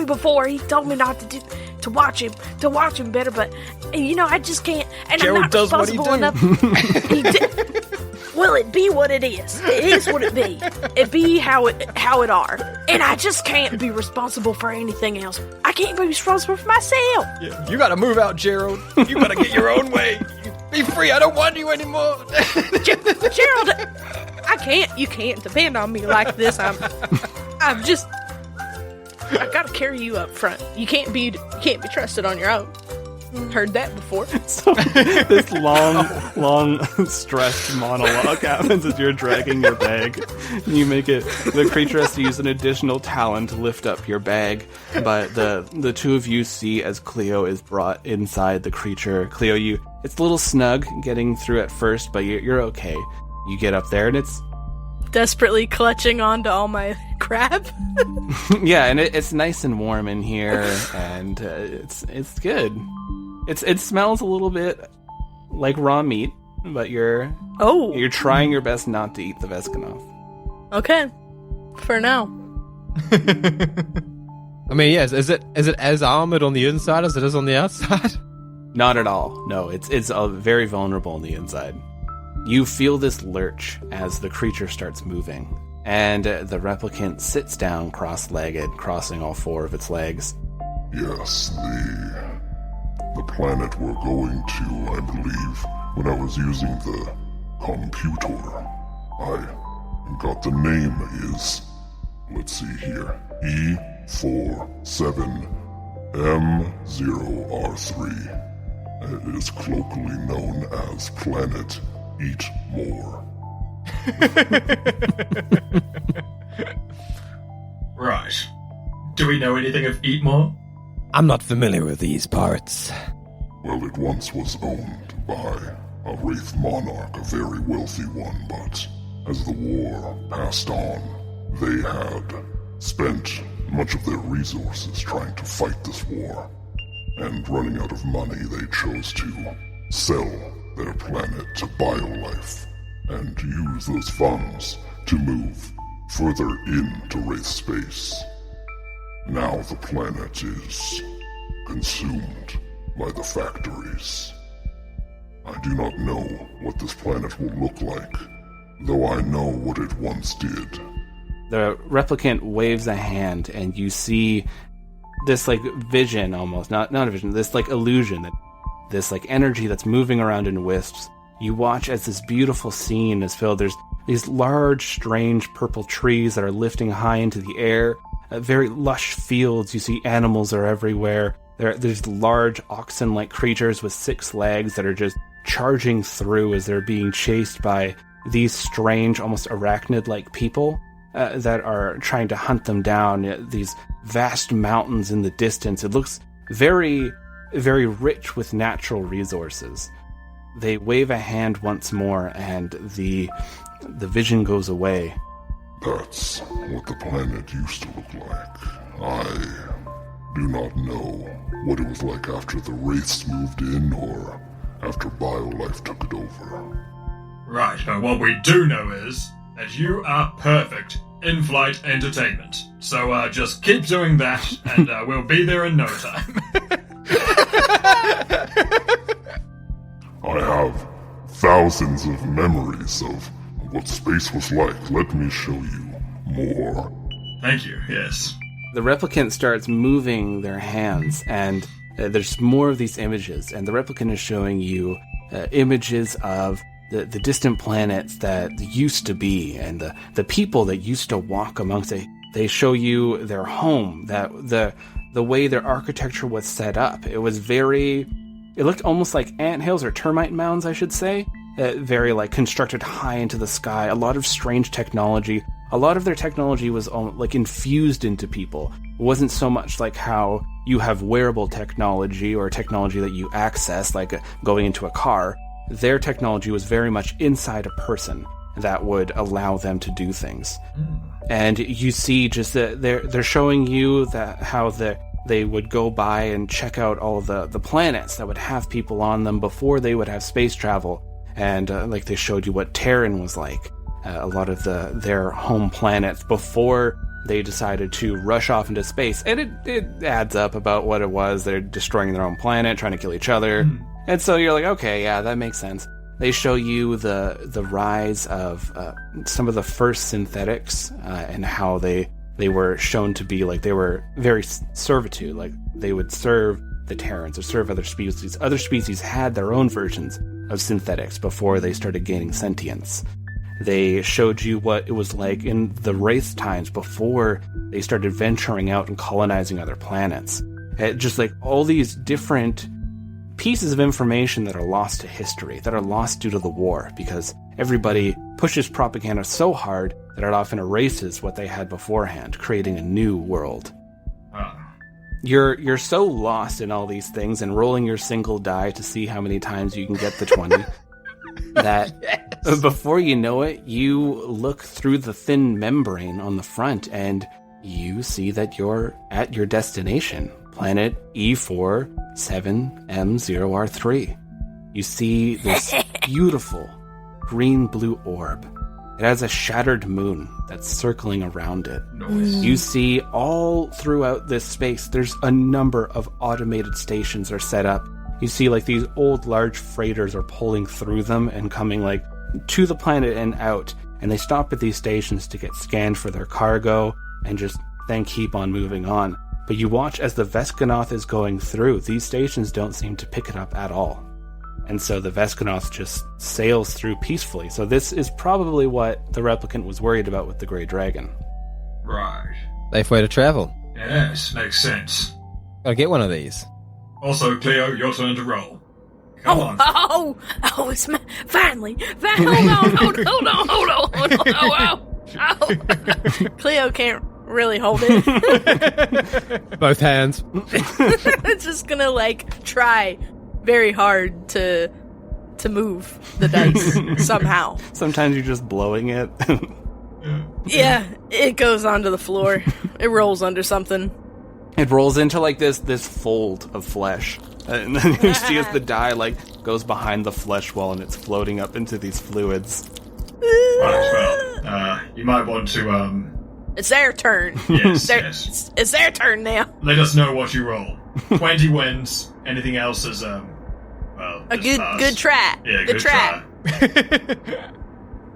[SPEAKER 2] before, he told me not to watch him better, but I just can't, and
[SPEAKER 3] Gerald
[SPEAKER 2] I'm not
[SPEAKER 3] does
[SPEAKER 2] responsible
[SPEAKER 3] what
[SPEAKER 2] enough. He did. Well, it be what it is. It is what it be. It be how it are, and I just can't be responsible for anything else. I can't be responsible for myself.
[SPEAKER 3] Yeah, you gotta move out, Gerald. You gotta get your own way. Be free. I don't want you anymore.
[SPEAKER 2] Gerald, I can't. You can't depend on me like this. I gotta carry you up front. You can't be trusted on your own. Heard that before.
[SPEAKER 5] So this long, stressed monologue happens as you're dragging your bag. You make it. The creature has to use an additional talon to lift up your bag, but the two of you see as Cleo is brought inside the creature. Cleo, it's a little snug getting through at first, but you're okay. You get up there and it's
[SPEAKER 2] desperately clutching onto all my crap.
[SPEAKER 5] yeah, and it's nice and warm in here, and it's good. It smells a little bit like raw meat, but you're trying your best not to eat the Veskanov.
[SPEAKER 2] Okay, for now.
[SPEAKER 4] I mean, yes. Is it as armored on the inside as it is on the outside?
[SPEAKER 5] Not at all. No, it's very vulnerable on the inside. You feel this lurch as the creature starts moving, and the replicant sits down cross-legged, crossing all four of its legs.
[SPEAKER 7] Yes, the planet we're going to, I believe, when I was using the computer, I got the name is, let's see here, E47M0R3. It is colloquially known as Planet Eat More.
[SPEAKER 6] Right. Do we know anything of Eat More?
[SPEAKER 8] I'm not familiar with these parts.
[SPEAKER 7] Well, it once was owned by a Wraith Monarch, a very wealthy one, but as the war passed on, they had spent much of their resources trying to fight this war, and running out of money, they chose to sell their planet to BioLife and use those funds to move further into Wraith space. Now the planet is consumed by the factories. I do not know what this planet will look like, though I know what it once did.
[SPEAKER 5] The replicant waves a hand, and you see this, vision almost. Not a vision, this, illusion, this, energy that's moving around in wisps. You watch as this beautiful scene is filled. There's these large, strange purple trees that are lifting high into the air. Very lush fields. You see animals are everywhere. There's large oxen-like creatures with 6 legs that are just charging through as they're being chased by these strange, almost arachnid-like people that are trying to hunt them down. These vast mountains in the distance. It looks very, very rich with natural resources. They wave a hand once more, and the vision goes away.
[SPEAKER 7] That's what the planet used to look like. I do not know what it was like after the Wraiths moved in or after BioLife took it over.
[SPEAKER 6] Right, but what we do know is that you are perfect in-flight entertainment. So just keep doing that, and we'll be there in no time.
[SPEAKER 7] I have thousands of memories of what space was like. Let me show you more.
[SPEAKER 6] Thank you, yes.
[SPEAKER 5] The replicant starts moving their hands, and there's more of these images, and the replicant is showing you images of the distant planets that used to be, and the people that used to walk amongst it. They show you their home, that the way their architecture was set up. It looked almost like anthills or termite mounds, I should say. Very constructed high into the sky. A lot of strange technology. A lot of their technology was infused into people. It wasn't so much like how you have wearable technology or technology that you access, like going into a car. Their technology was very much inside a person that would allow them to do things. And you see just that they're showing you that how they would go by and check out all of the planets that would have people on them before they would have space travel. And they showed you what Terran was like. A lot of their home planets before they decided to rush off into space. And it adds up about what it was. They're destroying their own planet, trying to kill each other. And so you're like, okay, yeah, that makes sense. They show you the rise of some of the first synthetics and how they were shown to be they were very servitude. They would serve the Terrans or serve other species. Other species had their own versions of synthetics before they started gaining sentience. They showed you what it was like in the Wraith times before they started venturing out and colonizing other planets. Just all these different pieces of information that are lost to history, that are lost due to the war, because everybody pushes propaganda so hard that it often erases what they had beforehand, creating a new world. You're so lost in all these things and rolling your single die to see how many times you can get the 20 that before you know it, you look through the thin membrane on the front and you see that you're at your destination, planet E47M0R3. You see this beautiful green-blue orb. It has a shattered moon that's circling around it.
[SPEAKER 6] Nice.
[SPEAKER 5] You see all throughout this space, there's a number of automated stations are set up. You see like these old large freighters are pulling through them and coming like to the planet and out. And they stop at these stations to get scanned for their cargo and just then keep on moving on. But you watch as the Veskanoth is going through. These stations don't seem to pick it up at all. And so the Veskanoth just sails through peacefully. So this is probably what the Replicant was worried about with the Grey Dragon.
[SPEAKER 6] Right.
[SPEAKER 4] Safe way to travel.
[SPEAKER 6] Yes, makes sense.
[SPEAKER 4] Gotta get one of these.
[SPEAKER 6] Also, Cleo, your turn to roll. Come on.
[SPEAKER 2] It's finally. Hold on. Oh. Cleo can't really hold it.
[SPEAKER 4] Both hands.
[SPEAKER 2] It's just gonna try very hard to move the dice somehow.
[SPEAKER 5] Sometimes you're just blowing it.
[SPEAKER 2] Yeah, it goes onto the floor. It rolls under something.
[SPEAKER 5] It rolls into this fold of flesh. And then you see as the die goes behind the flesh wall and it's floating up into these fluids.
[SPEAKER 6] Right, well, you might want to,
[SPEAKER 2] It's their turn.
[SPEAKER 6] Yes,
[SPEAKER 2] yes. It's their turn now.
[SPEAKER 6] Let us know what you roll. 20 wins. Anything else is, a
[SPEAKER 2] good try.
[SPEAKER 6] Yeah,
[SPEAKER 2] good try.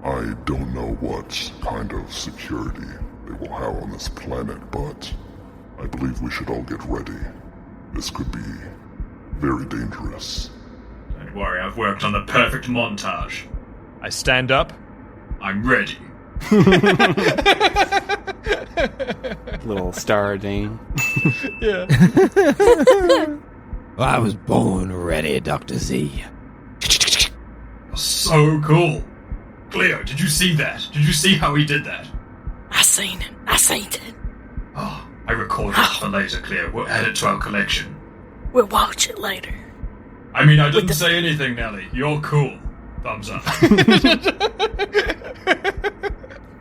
[SPEAKER 7] I don't know what kind of security they will have on this planet, but I believe we should all get ready. This could be very dangerous.
[SPEAKER 6] Don't worry, I've worked on the perfect montage.
[SPEAKER 3] I stand up.
[SPEAKER 6] I'm ready.
[SPEAKER 5] Little star ding.
[SPEAKER 3] Yeah.
[SPEAKER 8] Well, I was born ready, Dr. Z.
[SPEAKER 6] So cool. Cleo, did you see that? Did you see how he did that?
[SPEAKER 2] I seen it.
[SPEAKER 6] Oh, I recorded it for later, Cleo. We'll add it to our collection.
[SPEAKER 2] We'll watch it later.
[SPEAKER 6] I mean, I didn't say anything, Nelly. You're cool. Thumbs up.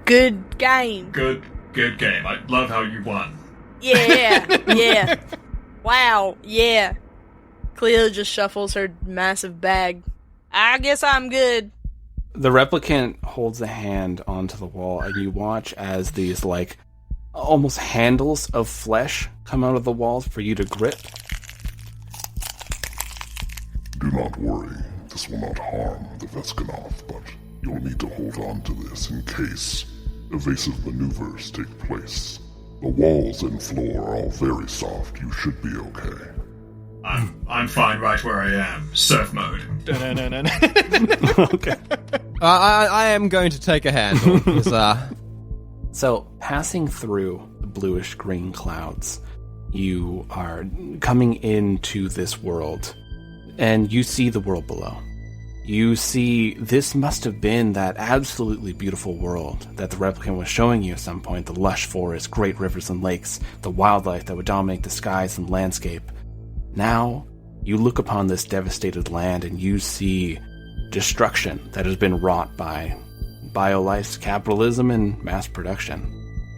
[SPEAKER 2] Good game.
[SPEAKER 6] Good game. I love how you won.
[SPEAKER 2] Yeah. Wow, yeah. Cleo just shuffles her massive bag. I guess I'm good.
[SPEAKER 5] The Replicant holds a hand onto the wall, and you watch as these, almost handles of flesh come out of the walls for you to grip.
[SPEAKER 7] Do not worry, this will not harm the Veskanoth, but you'll need to hold on to this in case evasive maneuvers take place. The walls and floor are all very soft. You should be okay.
[SPEAKER 6] I'm fine right where I am. Surf mode.
[SPEAKER 5] Okay.
[SPEAKER 4] I am going to take a handle.
[SPEAKER 5] So, passing through the bluish-green clouds, you are coming into this world, and you see the world below. You see this must have been that absolutely beautiful world that the Replicant was showing you at some point, the lush forest, great rivers and lakes, the wildlife that would dominate the skies and landscape. Now, you look upon this devastated land and you see destruction that has been wrought by biolife's capitalism and mass production.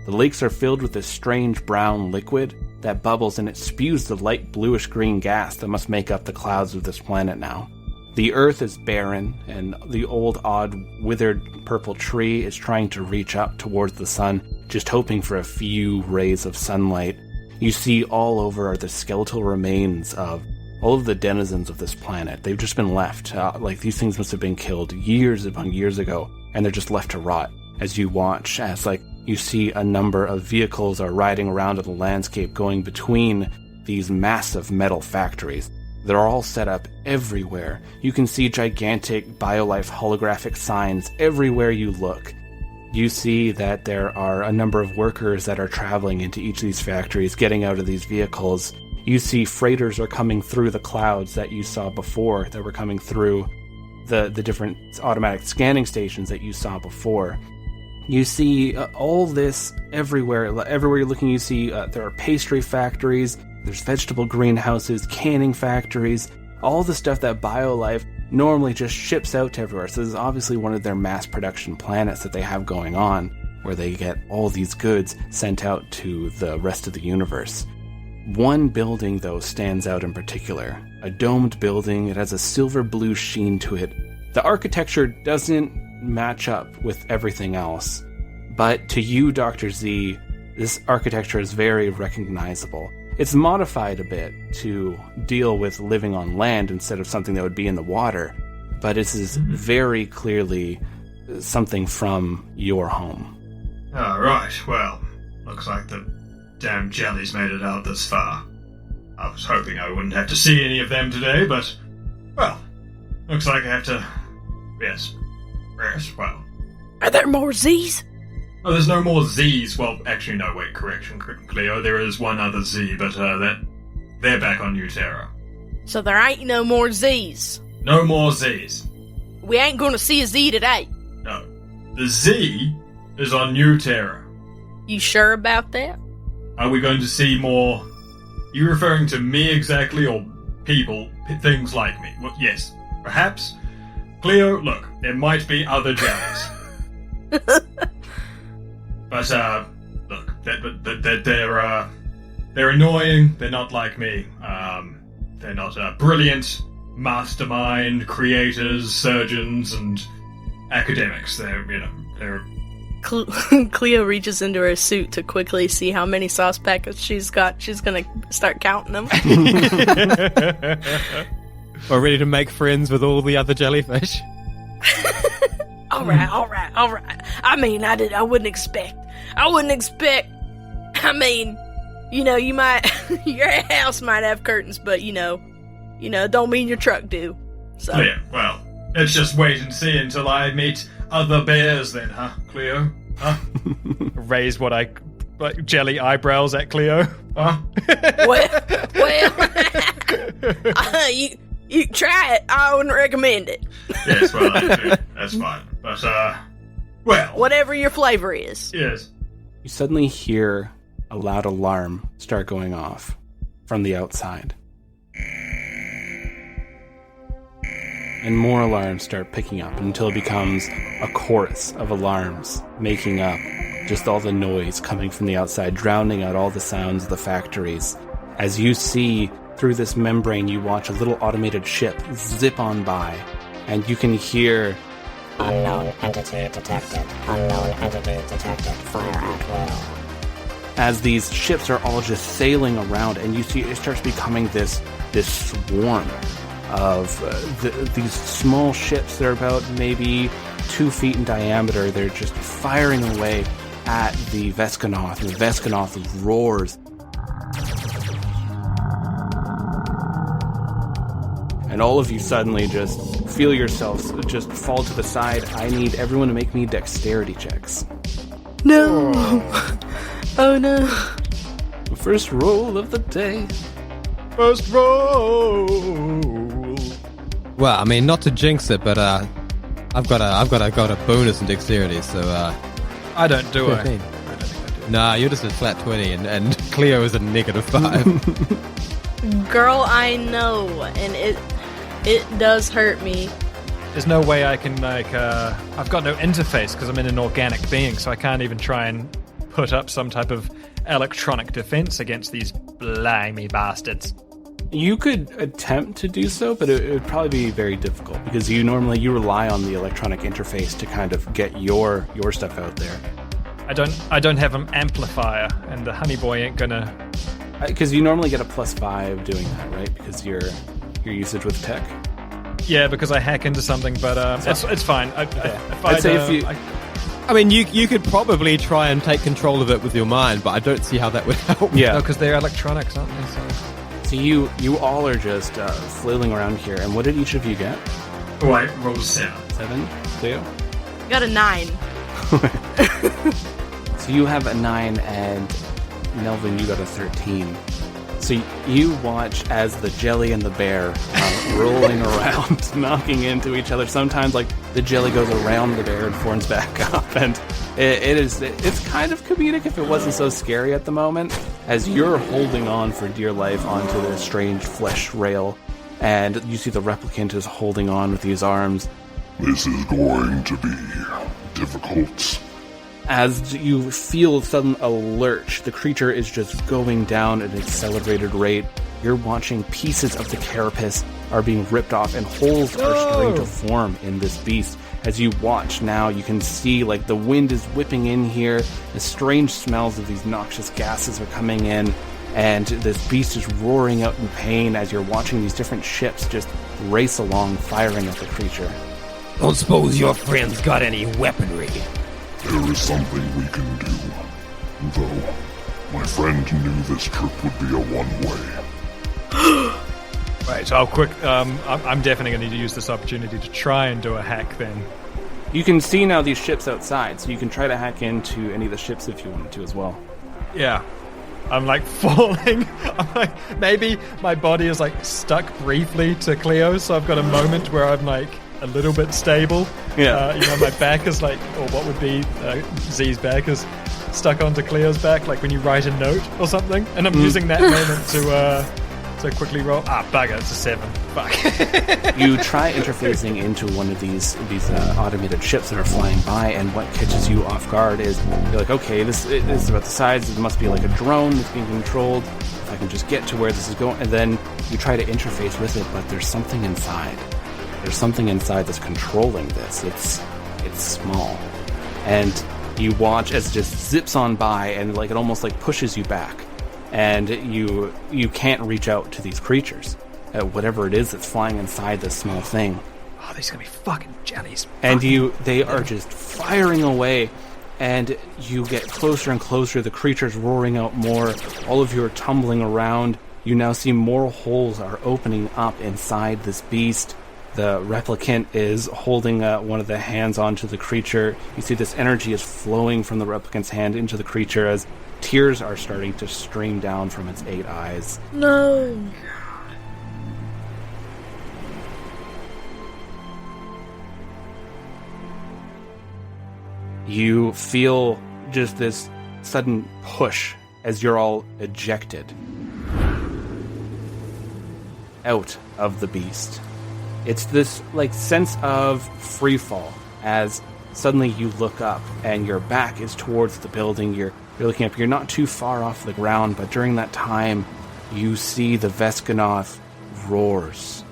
[SPEAKER 5] The lakes are filled with this strange brown liquid that bubbles and it spews the light bluish-green gas that must make up the clouds of this planet now. The earth is barren, and the old, odd, withered purple tree is trying to reach up towards the sun, just hoping for a few rays of sunlight. You see all over are the skeletal remains of all of the denizens of this planet. They've just been left. These things must have been killed years upon years ago, and they're just left to rot. As you watch, as you see a number of vehicles are riding around in the landscape, going between these massive metal factories. They're all set up everywhere. You can see gigantic BioLife holographic signs everywhere you look. You see that there are a number of workers that are traveling into each of these factories, getting out of these vehicles. You see freighters are coming through the clouds that you saw before, that were coming through the different automatic scanning stations that you saw before. You see all this everywhere. Everywhere you're looking, you see there are pastry factories, there's vegetable greenhouses, canning factories, all the stuff that BioLife normally just ships out to everywhere. So this is obviously one of their mass production planets that they have going on, where they get all these goods sent out to the rest of the universe. One building, though, stands out in particular. A domed building. It has a silver blue sheen to it. The architecture doesn't match up with everything else, but to you, Dr. Z, this architecture is very recognizable. It's modified a bit to deal with living on land instead of something that would be in the water, but it is very clearly something from your home.
[SPEAKER 6] Right, well, looks like the damn jellies made it out this far. I was hoping I wouldn't have to see any of them today, but, well, looks like I have to... Yes, well...
[SPEAKER 2] Are there more Z's?
[SPEAKER 6] Oh, there's no more Z's. Well, actually, no, wait, correction, Cleo. There is one other Z, but they're back on New Terra.
[SPEAKER 2] So there ain't no more Z's.
[SPEAKER 6] No more Z's.
[SPEAKER 2] We ain't gonna see a Z today.
[SPEAKER 6] No. The Z is on New Terra.
[SPEAKER 2] You sure about that?
[SPEAKER 6] Are we going to see more... You referring to me exactly, or people, things like me? Well, yes, perhaps. Cleo, look, there might be other jellies. But, look, they're annoying, they're not like me. They're not brilliant mastermind creators, surgeons, and academics. They're...
[SPEAKER 2] Cleo reaches into her suit to quickly see how many sauce packets she's got. She's gonna start counting them.
[SPEAKER 4] We're ready to make friends with all the other jellyfish.
[SPEAKER 2] All right. I mean, I wouldn't expect. I mean, you might, your house might have curtains, but don't mean your truck do. So.
[SPEAKER 6] Yeah, well, let's just wait and see until I meet other bears then, huh, Cleo? Huh?
[SPEAKER 3] Raise jelly eyebrows at Cleo.
[SPEAKER 6] Huh?
[SPEAKER 2] Well, you try it. I wouldn't recommend it.
[SPEAKER 6] Yes, well, that's fine. But, well...
[SPEAKER 2] Whatever your flavor is.
[SPEAKER 6] Yes.
[SPEAKER 5] You suddenly hear a loud alarm start going off from the outside. And more alarms start picking up until it becomes a chorus of alarms making up just all the noise coming from the outside, drowning out all the sounds of the factories. As you see through this membrane, you watch a little automated ship zip on by, and you can hear...
[SPEAKER 9] Unknown entity detected. Unknown entity detected. Fire at will.
[SPEAKER 5] As these ships are all just sailing around, and you see it starts becoming this swarm of these small ships. They're about maybe 2 feet in diameter. They're just firing away at the Veskanoth, and the Veskanoth roars. And all of you suddenly just feel yourselves just fall to the side. I need everyone to make me dexterity checks.
[SPEAKER 2] No. Oh no.
[SPEAKER 5] First roll of the day.
[SPEAKER 3] First roll.
[SPEAKER 4] Well, I mean, not to jinx it, but I've got a bonus in dexterity, so
[SPEAKER 3] I don't do it.
[SPEAKER 4] 15.
[SPEAKER 3] I don't think I do.
[SPEAKER 4] Nah, you're just a flat 20, and Cleo is a -5.
[SPEAKER 2] Girl, I know, and it does hurt me.
[SPEAKER 3] There's no way I can, I've got no interface because I'm in an organic being, so I can't even try and put up some type of electronic defense against these blimey bastards.
[SPEAKER 5] You could attempt to do so, but it would probably be very difficult because you rely on the electronic interface to kind of get your stuff out there.
[SPEAKER 3] I don't have an amplifier, and the honey boy ain't gonna.
[SPEAKER 5] Because you normally get a +5 doing that, right? Because your usage with tech.
[SPEAKER 3] Yeah, because I hack into something, but it's fine.
[SPEAKER 4] I mean, you could probably try and take control of it with your mind, but I don't see how that would help.
[SPEAKER 5] Yeah,
[SPEAKER 3] because they're electronics, aren't they?
[SPEAKER 5] So you all are just flailing around here, and what did each of you get?
[SPEAKER 6] Oh, I rolled 7.
[SPEAKER 5] 7, Cleo?
[SPEAKER 2] Got a 9.
[SPEAKER 5] So you have a 9, and Nelvin, you got a 13. So you watch as the jelly and the bear rolling around, knocking into each other. Sometimes, like, the jelly goes around the bear and forms back up, and it's kind of comedic if it wasn't so scary at the moment, as you're holding on for dear life onto this strange flesh rail, and you see the replicant is holding on with these arms.
[SPEAKER 7] This is going to be difficult.
[SPEAKER 5] As you feel a sudden a lurch, the creature is just going down at an accelerated rate. You're watching pieces of the carapace are being ripped off and holes are starting to form in this beast. As you watch now, you can see like the wind is whipping in here. The strange smells of these noxious gases are coming in. And this beast is roaring out in pain as you're watching these different ships just race along, firing at the creature.
[SPEAKER 8] Don't suppose your friend's got any weaponry?
[SPEAKER 7] There is something we can do. Though, my friend knew this trip would be a one-way.
[SPEAKER 3] Right, so I'm definitely going to need to use this opportunity to try and do a hack then.
[SPEAKER 5] You can see now these ships outside, so you can try to hack into any of the ships if you wanted to as well.
[SPEAKER 3] Yeah. I'm like falling. I'm like, maybe my body is like stuck briefly to Cleo, so I've got a moment where I'm like a little bit stable.
[SPEAKER 5] Yeah.
[SPEAKER 3] My back is like, or what would be Z's back is stuck onto Cleo's back, like when you write a note or something. And I'm using that moment to quickly roll. Bugger, it's a 7. Fuck.
[SPEAKER 5] You try interfacing into one of these automated ships that are flying by, and what catches you off guard is you're like, okay, this is about the size. It must be like a drone that's being controlled. If I can just get to where this is going, and then you try to interface with it, but there's something inside. There's something inside that's controlling this. It's small, and you watch as it just zips on by, and like it almost like pushes you back, and you can't reach out to these creatures, whatever it is that's flying inside this small thing.
[SPEAKER 3] Oh, these are gonna be fucking jellies.
[SPEAKER 5] And they are just firing away, and you get closer and closer. The creature's roaring out more. All of you are tumbling around. You now see more holes are opening up inside this beast. The replicant is holding one of the hands onto the creature. You see this energy is flowing from the replicant's hand into the creature as tears are starting to stream down from its 8 eyes.
[SPEAKER 2] No.
[SPEAKER 5] You feel just this sudden push as you're all ejected out of the beast. It's this like sense of free fall as suddenly you look up and your back is towards the building. You're looking up. You're not too far off the ground, but during that time, you see the Veskanoth roars.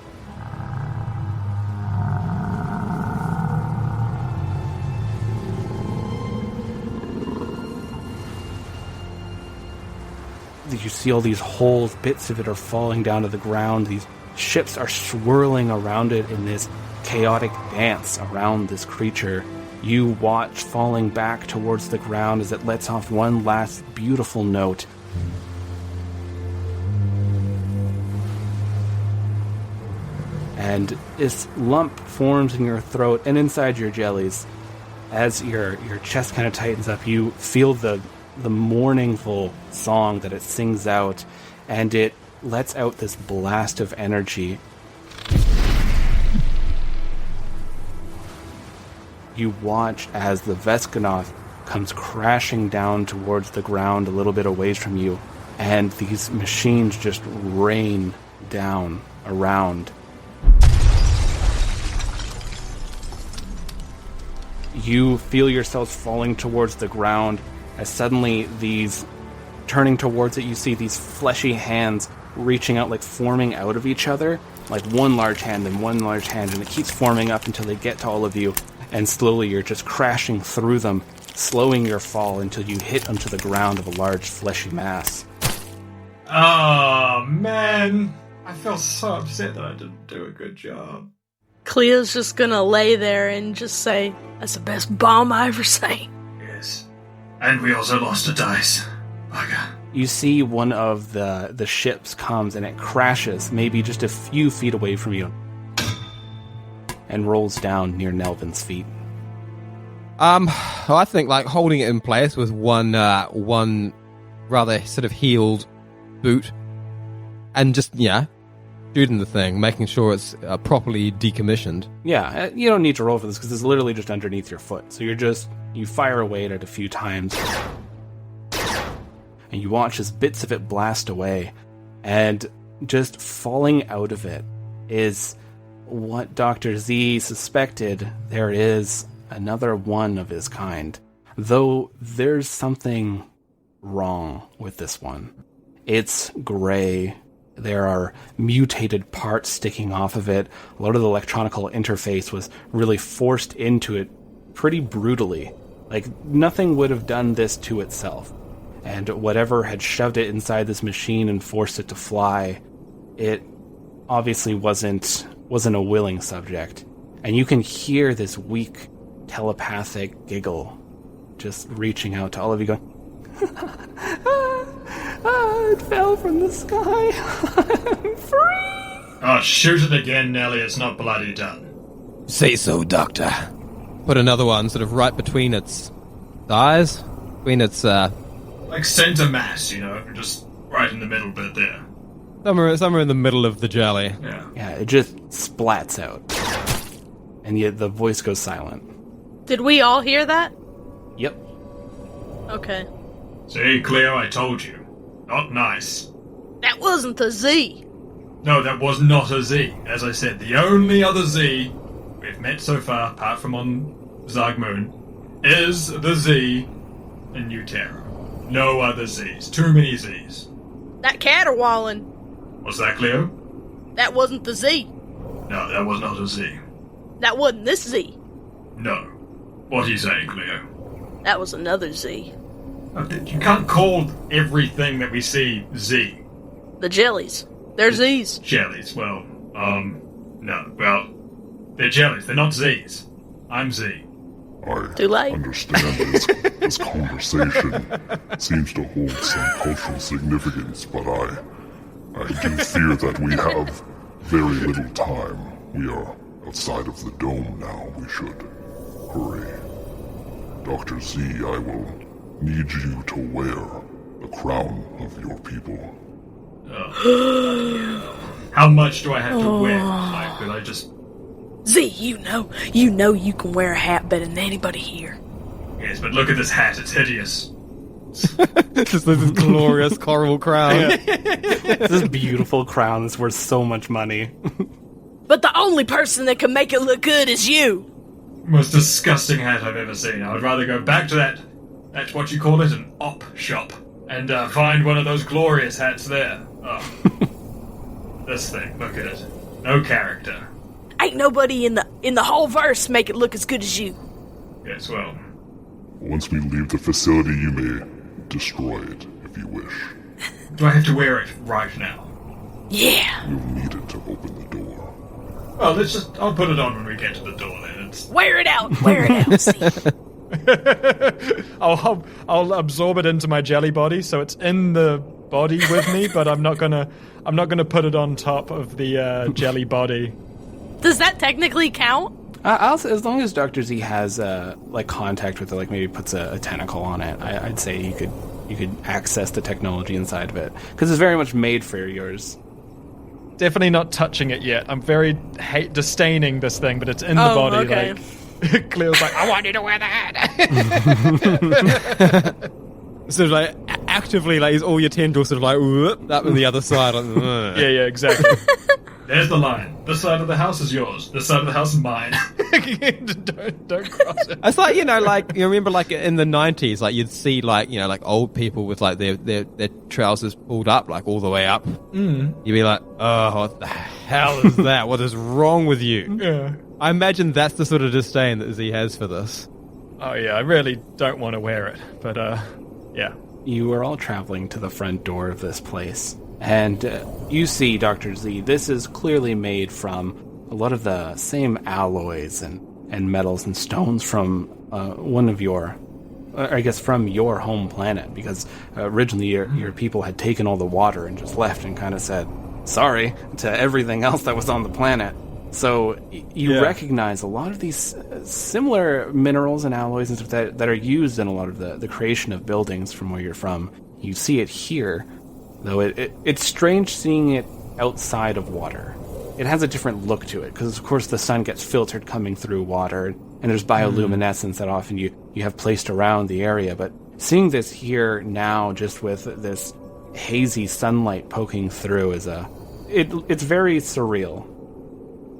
[SPEAKER 5] You see all these holes, bits of it are falling down to the ground. These ships are swirling around it in this chaotic dance around this creature. You watch falling back towards the ground as it lets off one last beautiful note. And this lump forms in your throat and inside your jellies. As your chest kind of tightens up, you feel the mournful song that it sings out, and it lets out this blast of energy. You watch as the Veskanoth comes crashing down towards the ground a little bit away from you, and these machines just rain down around. You feel yourselves falling towards the ground as suddenly these, turning towards it, you see these fleshy hands reaching out, like forming out of each other, like one large hand and one large hand, and it keeps forming up until they get to all of you, and slowly you're just crashing through them, slowing your fall until you hit onto the ground of a large fleshy mass.
[SPEAKER 6] Oh, man. I feel so upset that I didn't do a good job.
[SPEAKER 2] Cleo's just gonna lay there and just say, "That's the best bomb I ever seen."
[SPEAKER 6] Yes. And we also lost a dice. Bugger.
[SPEAKER 5] You see one of the ships comes and it crashes maybe just a few feet away from you and rolls down near Nelvin's feet.
[SPEAKER 4] I think like holding it in place with one rather sort of healed boot and just, shooting the thing, making sure it's properly decommissioned.
[SPEAKER 5] Yeah, you don't need to roll for this because it's literally just underneath your foot. So you fire away at it a few times, and you watch as bits of it blast away, and just falling out of it is what Dr. Z suspected. There is another one of his kind, though there's something wrong with this one. It's gray. There are mutated parts sticking off of it. A lot of the electronical interface was really forced into it pretty brutally. Like, nothing would have done this to itself. And whatever had shoved it inside this machine and forced it to fly, it obviously wasn't a willing subject. And you can hear this weak telepathic giggle just reaching out to all of you going, it fell from the sky. I'm free.
[SPEAKER 6] Oh, shoot it again, Nelly. It's not bloody done.
[SPEAKER 8] Say so, Doctor.
[SPEAKER 4] Put another one sort of right between its eyes, between its
[SPEAKER 6] Like center mass, just right in the middle bit there.
[SPEAKER 4] somewhere in the middle of the jelly.
[SPEAKER 5] Yeah, it just splats out. And yet the voice goes silent.
[SPEAKER 2] Did we all hear that?
[SPEAKER 5] Yep.
[SPEAKER 2] Okay.
[SPEAKER 6] See, Cleo, I told you. Not nice.
[SPEAKER 2] That wasn't the Z.
[SPEAKER 6] No, that was not a Z. As I said, the only other Z we've met so far, apart from on Zarg Moon, is the Z in New Terra. No other Zs. Too many Zs.
[SPEAKER 2] That caterwauling.
[SPEAKER 6] What's that, Cleo?
[SPEAKER 2] That wasn't the Z.
[SPEAKER 6] No, that was not a Z.
[SPEAKER 2] That wasn't this Z.
[SPEAKER 6] No. What are you saying, Cleo?
[SPEAKER 2] That was another Z.
[SPEAKER 6] You can't call everything that we see Z.
[SPEAKER 2] The jellies. They're Zs.
[SPEAKER 6] Jellies, well, no. Well, they're jellies. They're not Zs. I'm Z.
[SPEAKER 2] Too late.
[SPEAKER 7] I understand this conversation seems to hold some cultural significance, but I do fear that we have very little time. We are outside of the dome now. We should hurry. Dr. Z, I will need you to wear the crown of your people.
[SPEAKER 6] How much do I have to wear? Like, could I just...
[SPEAKER 2] Z, you know you can wear a hat better than anybody here.
[SPEAKER 6] Yes, but look at this hat. It's hideous.
[SPEAKER 4] Just this glorious coral crown.
[SPEAKER 5] This beautiful crown is worth so much money.
[SPEAKER 2] But the only person that can make it look good is you.
[SPEAKER 6] Most disgusting hat I've ever seen. I would rather go back to that what you call it, an op shop, and find one of those glorious hats there. Oh. This thing, look at it. No character.
[SPEAKER 2] Ain't nobody in the whole verse make it look as good as you.
[SPEAKER 6] Yes, well.
[SPEAKER 7] Once we leave the facility, you may destroy it if you wish.
[SPEAKER 6] Do I have to wear it right now?
[SPEAKER 2] Yeah.
[SPEAKER 7] You'll need it to open the door.
[SPEAKER 6] Well, I'll put it on when we get to the door then.
[SPEAKER 2] Wear it out, see.
[SPEAKER 3] I'll absorb it into my jelly body, so it's in the body with me, but I'm not gonna put it on top of the jelly body.
[SPEAKER 2] Does that technically count?
[SPEAKER 5] As long as Dr. Z has contact with it, like maybe puts a tentacle on it, I'd say you could access the technology inside of it, because it's very much made for yours.
[SPEAKER 3] Definitely not touching it yet. I'm very disdaining this thing, but it's in the body.
[SPEAKER 2] Okay.
[SPEAKER 3] Like, Cleo's like, I want you to wear the hat.
[SPEAKER 4] Sort of like actively, like all your tendrils sort of like whoop, up on the other side. Like,
[SPEAKER 3] yeah, exactly.
[SPEAKER 6] There's the line. This side of the house is yours. This side of the house is mine.
[SPEAKER 3] don't cross it.
[SPEAKER 4] It's like, you remember like in the 90s, like you'd see like, like old people with like their trousers pulled up, like all the way up. You'd be like, oh, what the hell is that? What is wrong with you?
[SPEAKER 3] Yeah.
[SPEAKER 4] I imagine that's the sort of disdain that Z has for this.
[SPEAKER 3] Oh yeah, I really don't want to wear it, but yeah.
[SPEAKER 5] You are all traveling to the front door of this place. And you see, Dr. Z, this is clearly made from a lot of the same alloys and metals and stones from one of your, I guess from your home planet, because originally your people had taken all the water and just left and kind of said sorry to everything else that was on the planet. So you recognize a lot of these similar minerals and alloys and stuff that are used in a lot of the creation of buildings from where you're from. You see it here. though it's strange seeing it outside of water. It has a different look to it, because of course the sun gets filtered coming through water, and there's bioluminescence that often you have placed around the area, but seeing this here now, just with this hazy sunlight poking through, it's very surreal.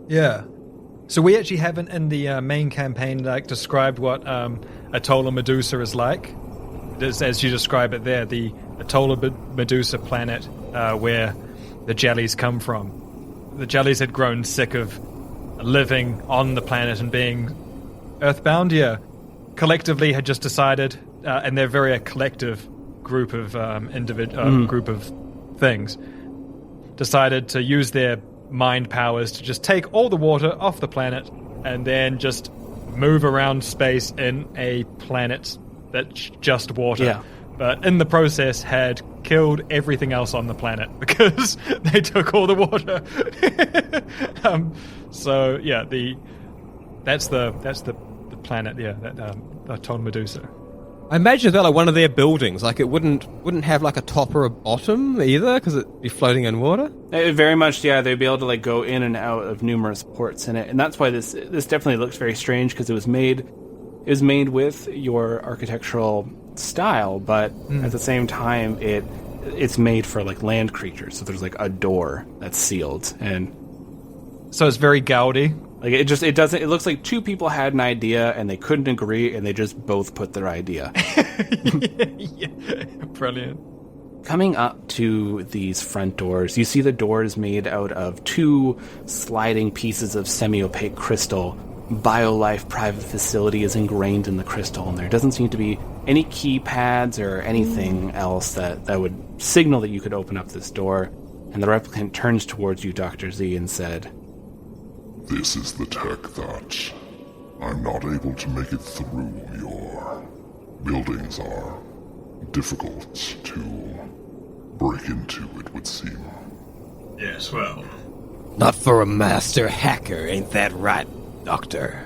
[SPEAKER 3] Yeah. So we actually haven't in the main campaign described what Atoll Medusa is like. As you describe it there, the Atoll Medusa planet where the jellies come from. The jellies had grown sick of living on the planet and being earthbound. Yeah, collectively had just decided, and they're very a collective group of group of things, decided to use their mind powers to just take all the water off the planet and then just move around space in a planet that's just water. Yeah. But in the process had killed everything else on the planet because they took all the water. So yeah, that's the planet. Yeah, that Atoll Medusa.
[SPEAKER 4] I imagine that like one of their buildings, like it wouldn't have like a top or a bottom either, because it'd be floating in water.
[SPEAKER 5] Very much, yeah. They'd be able to like go in and out of numerous ports in it, and that's why this definitely looks very strange, because it was made with your architectural style, but at the same time it's made for like land creatures. So there's like a door that's sealed, and
[SPEAKER 3] so it's very Gaudi.
[SPEAKER 5] Like it looks like two people had an idea and they couldn't agree, and they just both put their idea.
[SPEAKER 3] Yeah. Brilliant.
[SPEAKER 5] Coming up to these front doors, you see the doors made out of two sliding pieces of semi-opaque crystal. BioLife private facility is ingrained in the crystal, and there doesn't seem to be any keypads or anything else that would signal that you could open up this door. And the replicant turns towards you, Dr. Z, and said,
[SPEAKER 7] "This is the tech that I'm not able to make it through your buildings are difficult to break into, it would seem."
[SPEAKER 6] Yes, well...
[SPEAKER 8] Not for a master hacker, ain't that right, Doctor?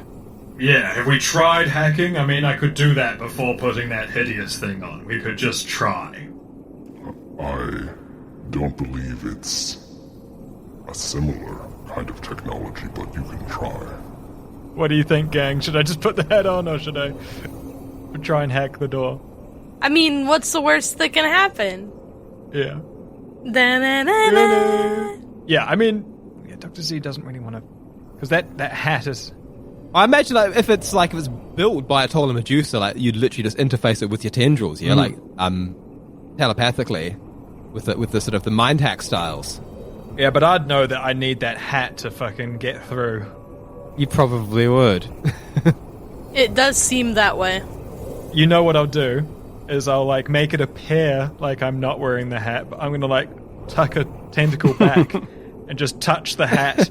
[SPEAKER 6] Yeah, have we tried hacking? I mean, I could do that before putting that hideous thing on. We could just try.
[SPEAKER 7] I don't believe it's a similar kind of technology, but you can try.
[SPEAKER 3] What do you think, gang? Should I just put the head on, or should I try and hack the door?
[SPEAKER 2] I mean, what's the worst that can happen?
[SPEAKER 3] Yeah.
[SPEAKER 2] Da-na-na-na.
[SPEAKER 3] Yeah, I mean, Dr. Z doesn't really want to... Because that hat is...
[SPEAKER 4] I imagine like, if it's built by Atoll Medusa, like you'd literally just interface it with your tendrils, yeah, like telepathically, with the sort of the mind hack styles.
[SPEAKER 3] Yeah, but I'd know that I need that hat to fucking get through.
[SPEAKER 4] You probably would.
[SPEAKER 2] It does seem that way.
[SPEAKER 3] You know what I'll do is I'll like make it appear like I'm not wearing the hat, but I'm gonna like tuck a tentacle back and just touch the hat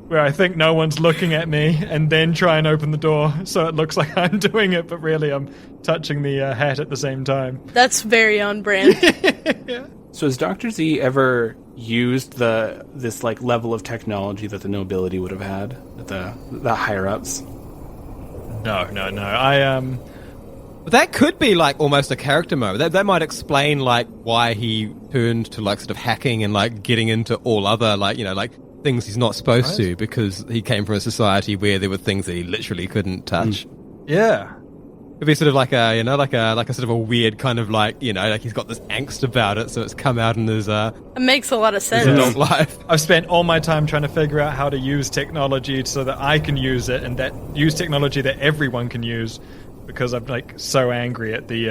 [SPEAKER 3] where I think no one's looking at me, and then try and open the door so it looks like I'm doing it, but really I'm touching the hat at the same time.
[SPEAKER 2] That's very on brand.
[SPEAKER 3] Yeah.
[SPEAKER 5] So has Dr. Z ever used this like level of technology that the nobility would have had, the higher ups?
[SPEAKER 3] No.
[SPEAKER 4] But that could be like almost a character mode. That might explain like why he turned to like sort of hacking and like getting into all other like, you know, like things he's not supposed to, because he came from a society where there were things that he literally couldn't touch.
[SPEAKER 3] Yeah.
[SPEAKER 4] It'd be sort of like a, you know, like a sort of a weird kind of like, you know, like he's got this angst about it, so it's come out in his
[SPEAKER 2] it makes a lot of sense.
[SPEAKER 4] adult life.
[SPEAKER 3] I've spent all my time trying to figure out how to use technology so that I can use it, and that use technology that everyone can use, because I'm like so angry at the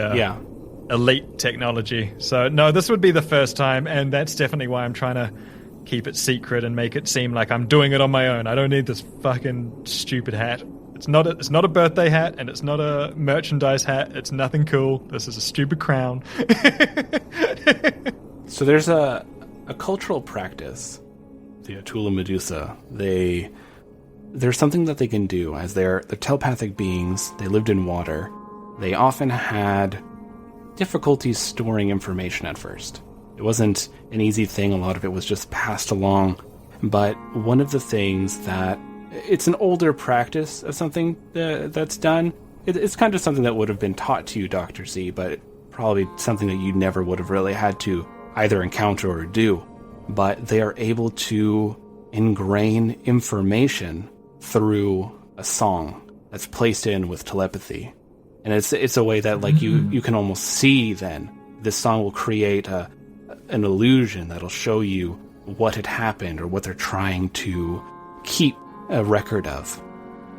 [SPEAKER 3] elite technology. So no, this would be the first time, and that's definitely why I'm trying to keep it secret and make it seem like I'm doing it on my own. I don't need this fucking stupid hat. It's not a birthday hat, and it's not a merchandise hat. It's nothing cool. This is a stupid crown.
[SPEAKER 5] So there's a cultural practice, the Atoll Medusa. There's something that they can do, as they're telepathic beings. They lived in water. They often had difficulties storing information at first. It wasn't an easy thing. A lot of it was just passed along. But one of the things that... It's an older practice of something that's done. It's kind of something that would have been taught to you, Dr. Z, but probably something that you never would have really had to either encounter or do, but they are able to ingrain information through a song that's placed in with telepathy. And it's a way that like you can almost see then. This song will create an illusion that'll show you what had happened or what they're trying to keep a record of.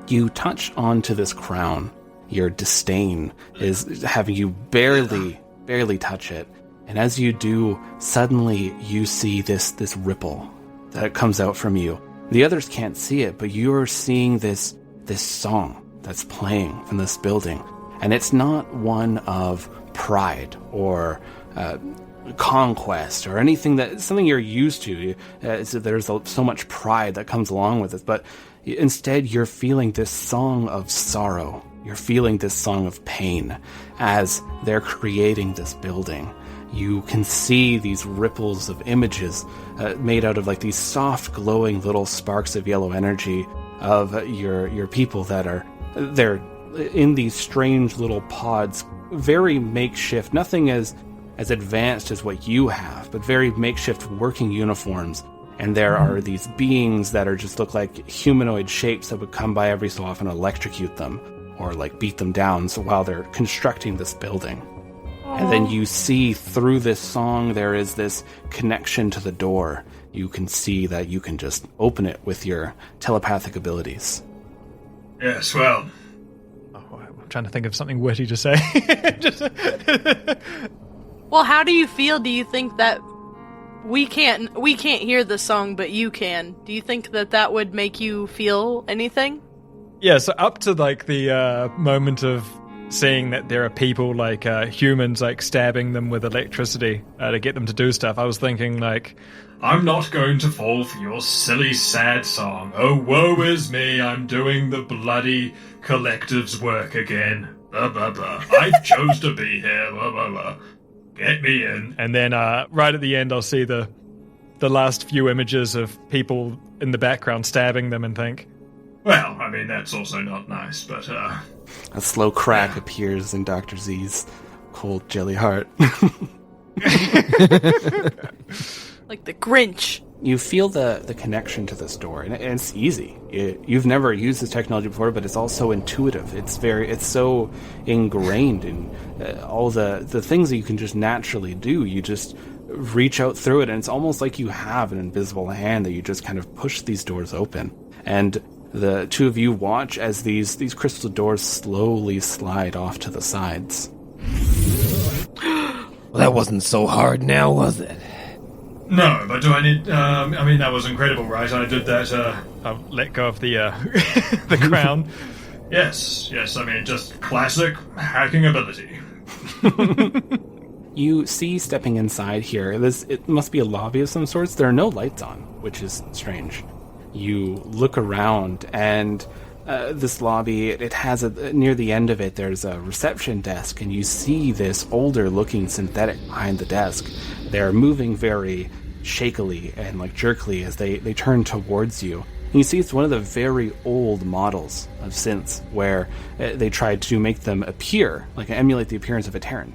[SPEAKER 5] You touch onto this crown. Your disdain is having you barely touch it. And as you do, suddenly you see this ripple that comes out from you. The others can't see it, but you're seeing this song that's playing from this building. And it's not one of pride or conquest or something you're used to. There's so much pride that comes along with it, but instead you're feeling this song of sorrow. You're feeling this song of pain as they're creating this building. You can see these ripples of images made out of like these soft glowing little sparks of yellow energy of your people they're in these strange little pods, very makeshift, nothing as advanced as what you have, but very makeshift working uniforms. And there are these beings that just look like humanoid shapes that would come by every so often and electrocute them or like beat them down while they're constructing this building. And then you see through this song there is this connection to the door. You can see that you can just open it with your telepathic abilities.
[SPEAKER 6] Well,
[SPEAKER 3] I'm trying to think of something witty to say.
[SPEAKER 2] Well, how do you feel? Do you think that we can't hear the song, but you can? Do you think that would make you feel anything?
[SPEAKER 3] Yeah, so up to like the moment of seeing that there are people like humans like stabbing them with electricity to get them to do stuff, I was thinking like,
[SPEAKER 6] I'm not going to fall for your silly sad song. Oh, woe is me, I'm doing the bloody collective's work again. Blah, blah, blah. I chose to be here. Blah, blah, blah. Get me in.
[SPEAKER 3] And then right at the end I'll see the last few images of people in the background stabbing them and think,
[SPEAKER 6] well, I mean, that's also not nice, but
[SPEAKER 5] a slow crack appears in Dr. Z's cold jelly heart.
[SPEAKER 2] Like the Grinch.
[SPEAKER 5] You feel the connection to this door, and it's easy. You've never used this technology before, but it's also intuitive. It's so ingrained in all the things that you can just naturally do. You just reach out through it, and it's almost like you have an invisible hand that you just kind of push these doors open. And the two of you watch as these crystal doors slowly slide off to the sides.
[SPEAKER 8] Well, that wasn't so hard now, was it?
[SPEAKER 6] no, but do I need... I mean, that was incredible, right? I did that...
[SPEAKER 3] I'll let go of the the crown.
[SPEAKER 6] Yes, I mean, just classic hacking ability.
[SPEAKER 5] You see, stepping inside here, it must be a lobby of some sorts. There are no lights on, which is strange. You look around, and this lobby, it has near the end of it, there's a reception desk, and you see this older-looking synthetic behind the desk. They're moving very shakily and like jerkily as they turn towards you. And you see it's one of the very old models of synths, where they tried to make them appear, like emulate the appearance of a Terran.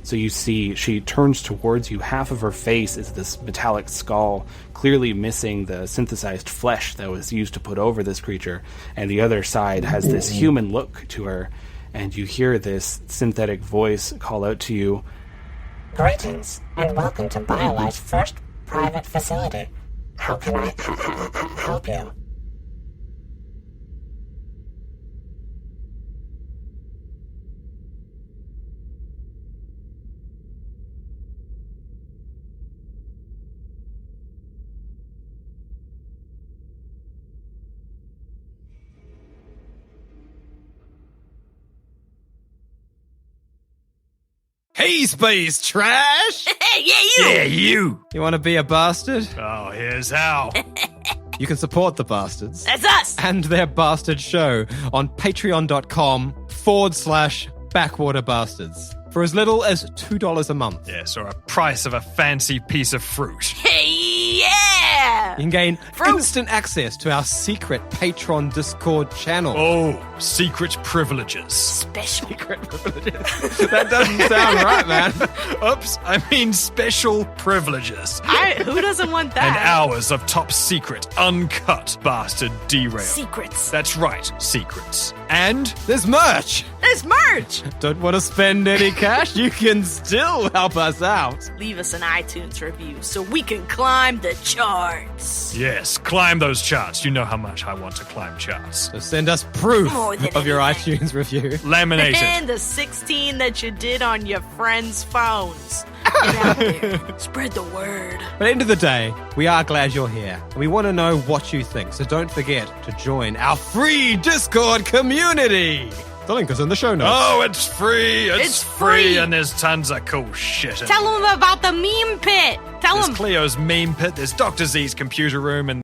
[SPEAKER 5] So you see she turns towards you. Half of her face is this metallic skull, clearly missing the synthesized flesh that was used to put over this creature. And the other side has this human look to her. And you hear this synthetic voice call out to you,
[SPEAKER 9] Greetings, and welcome to BioLife's first private facility. How can I help you?
[SPEAKER 4] Hey, space trash!
[SPEAKER 2] Hey, yeah, you!
[SPEAKER 4] Yeah, you! You want to be a bastard?
[SPEAKER 3] Oh, here's how.
[SPEAKER 4] You can support the bastards.
[SPEAKER 2] That's us!
[SPEAKER 4] And their bastard show on patreon.com/Backwater Bastards for as little as $2 a month.
[SPEAKER 3] Yes, or a price of a fancy piece of fruit.
[SPEAKER 2] Hey, yeah! Yeah!
[SPEAKER 4] You can gain instant access to our secret Patreon Discord channel.
[SPEAKER 6] Oh, secret privileges.
[SPEAKER 2] Special.
[SPEAKER 4] Secret privileges. That doesn't sound right, man.
[SPEAKER 6] Oops, I mean special privileges.
[SPEAKER 2] Who doesn't want
[SPEAKER 6] And
[SPEAKER 2] that?
[SPEAKER 6] hours of top secret, uncut bastard derail.
[SPEAKER 2] Secrets.
[SPEAKER 6] That's right, secrets. And
[SPEAKER 4] There's merch.
[SPEAKER 2] There's merch!
[SPEAKER 4] Don't want to spend any cash? You can still help us out.
[SPEAKER 2] Leave us an iTunes review so we can climb the charts.
[SPEAKER 6] yes, climb those charts. You know how much I want to climb charts.
[SPEAKER 4] So send us proof
[SPEAKER 2] More than
[SPEAKER 4] of your
[SPEAKER 2] anything.
[SPEAKER 4] iTunes review.
[SPEAKER 6] Laminated.
[SPEAKER 2] And the 16 that you did on your friends' phones. Get out there. Spread the word.
[SPEAKER 4] But at the end of the day, we are glad you're here. And we want to know what you think. So don't forget to join our free Discord community. The link is in the show notes.
[SPEAKER 6] Oh, it's free.
[SPEAKER 2] It's free.
[SPEAKER 6] And there's tons of cool shit in
[SPEAKER 2] Tell them about the meme pit. Tell
[SPEAKER 6] There's
[SPEAKER 2] them.
[SPEAKER 6] Cleo's meme pit, there's Dr. Z's computer room, and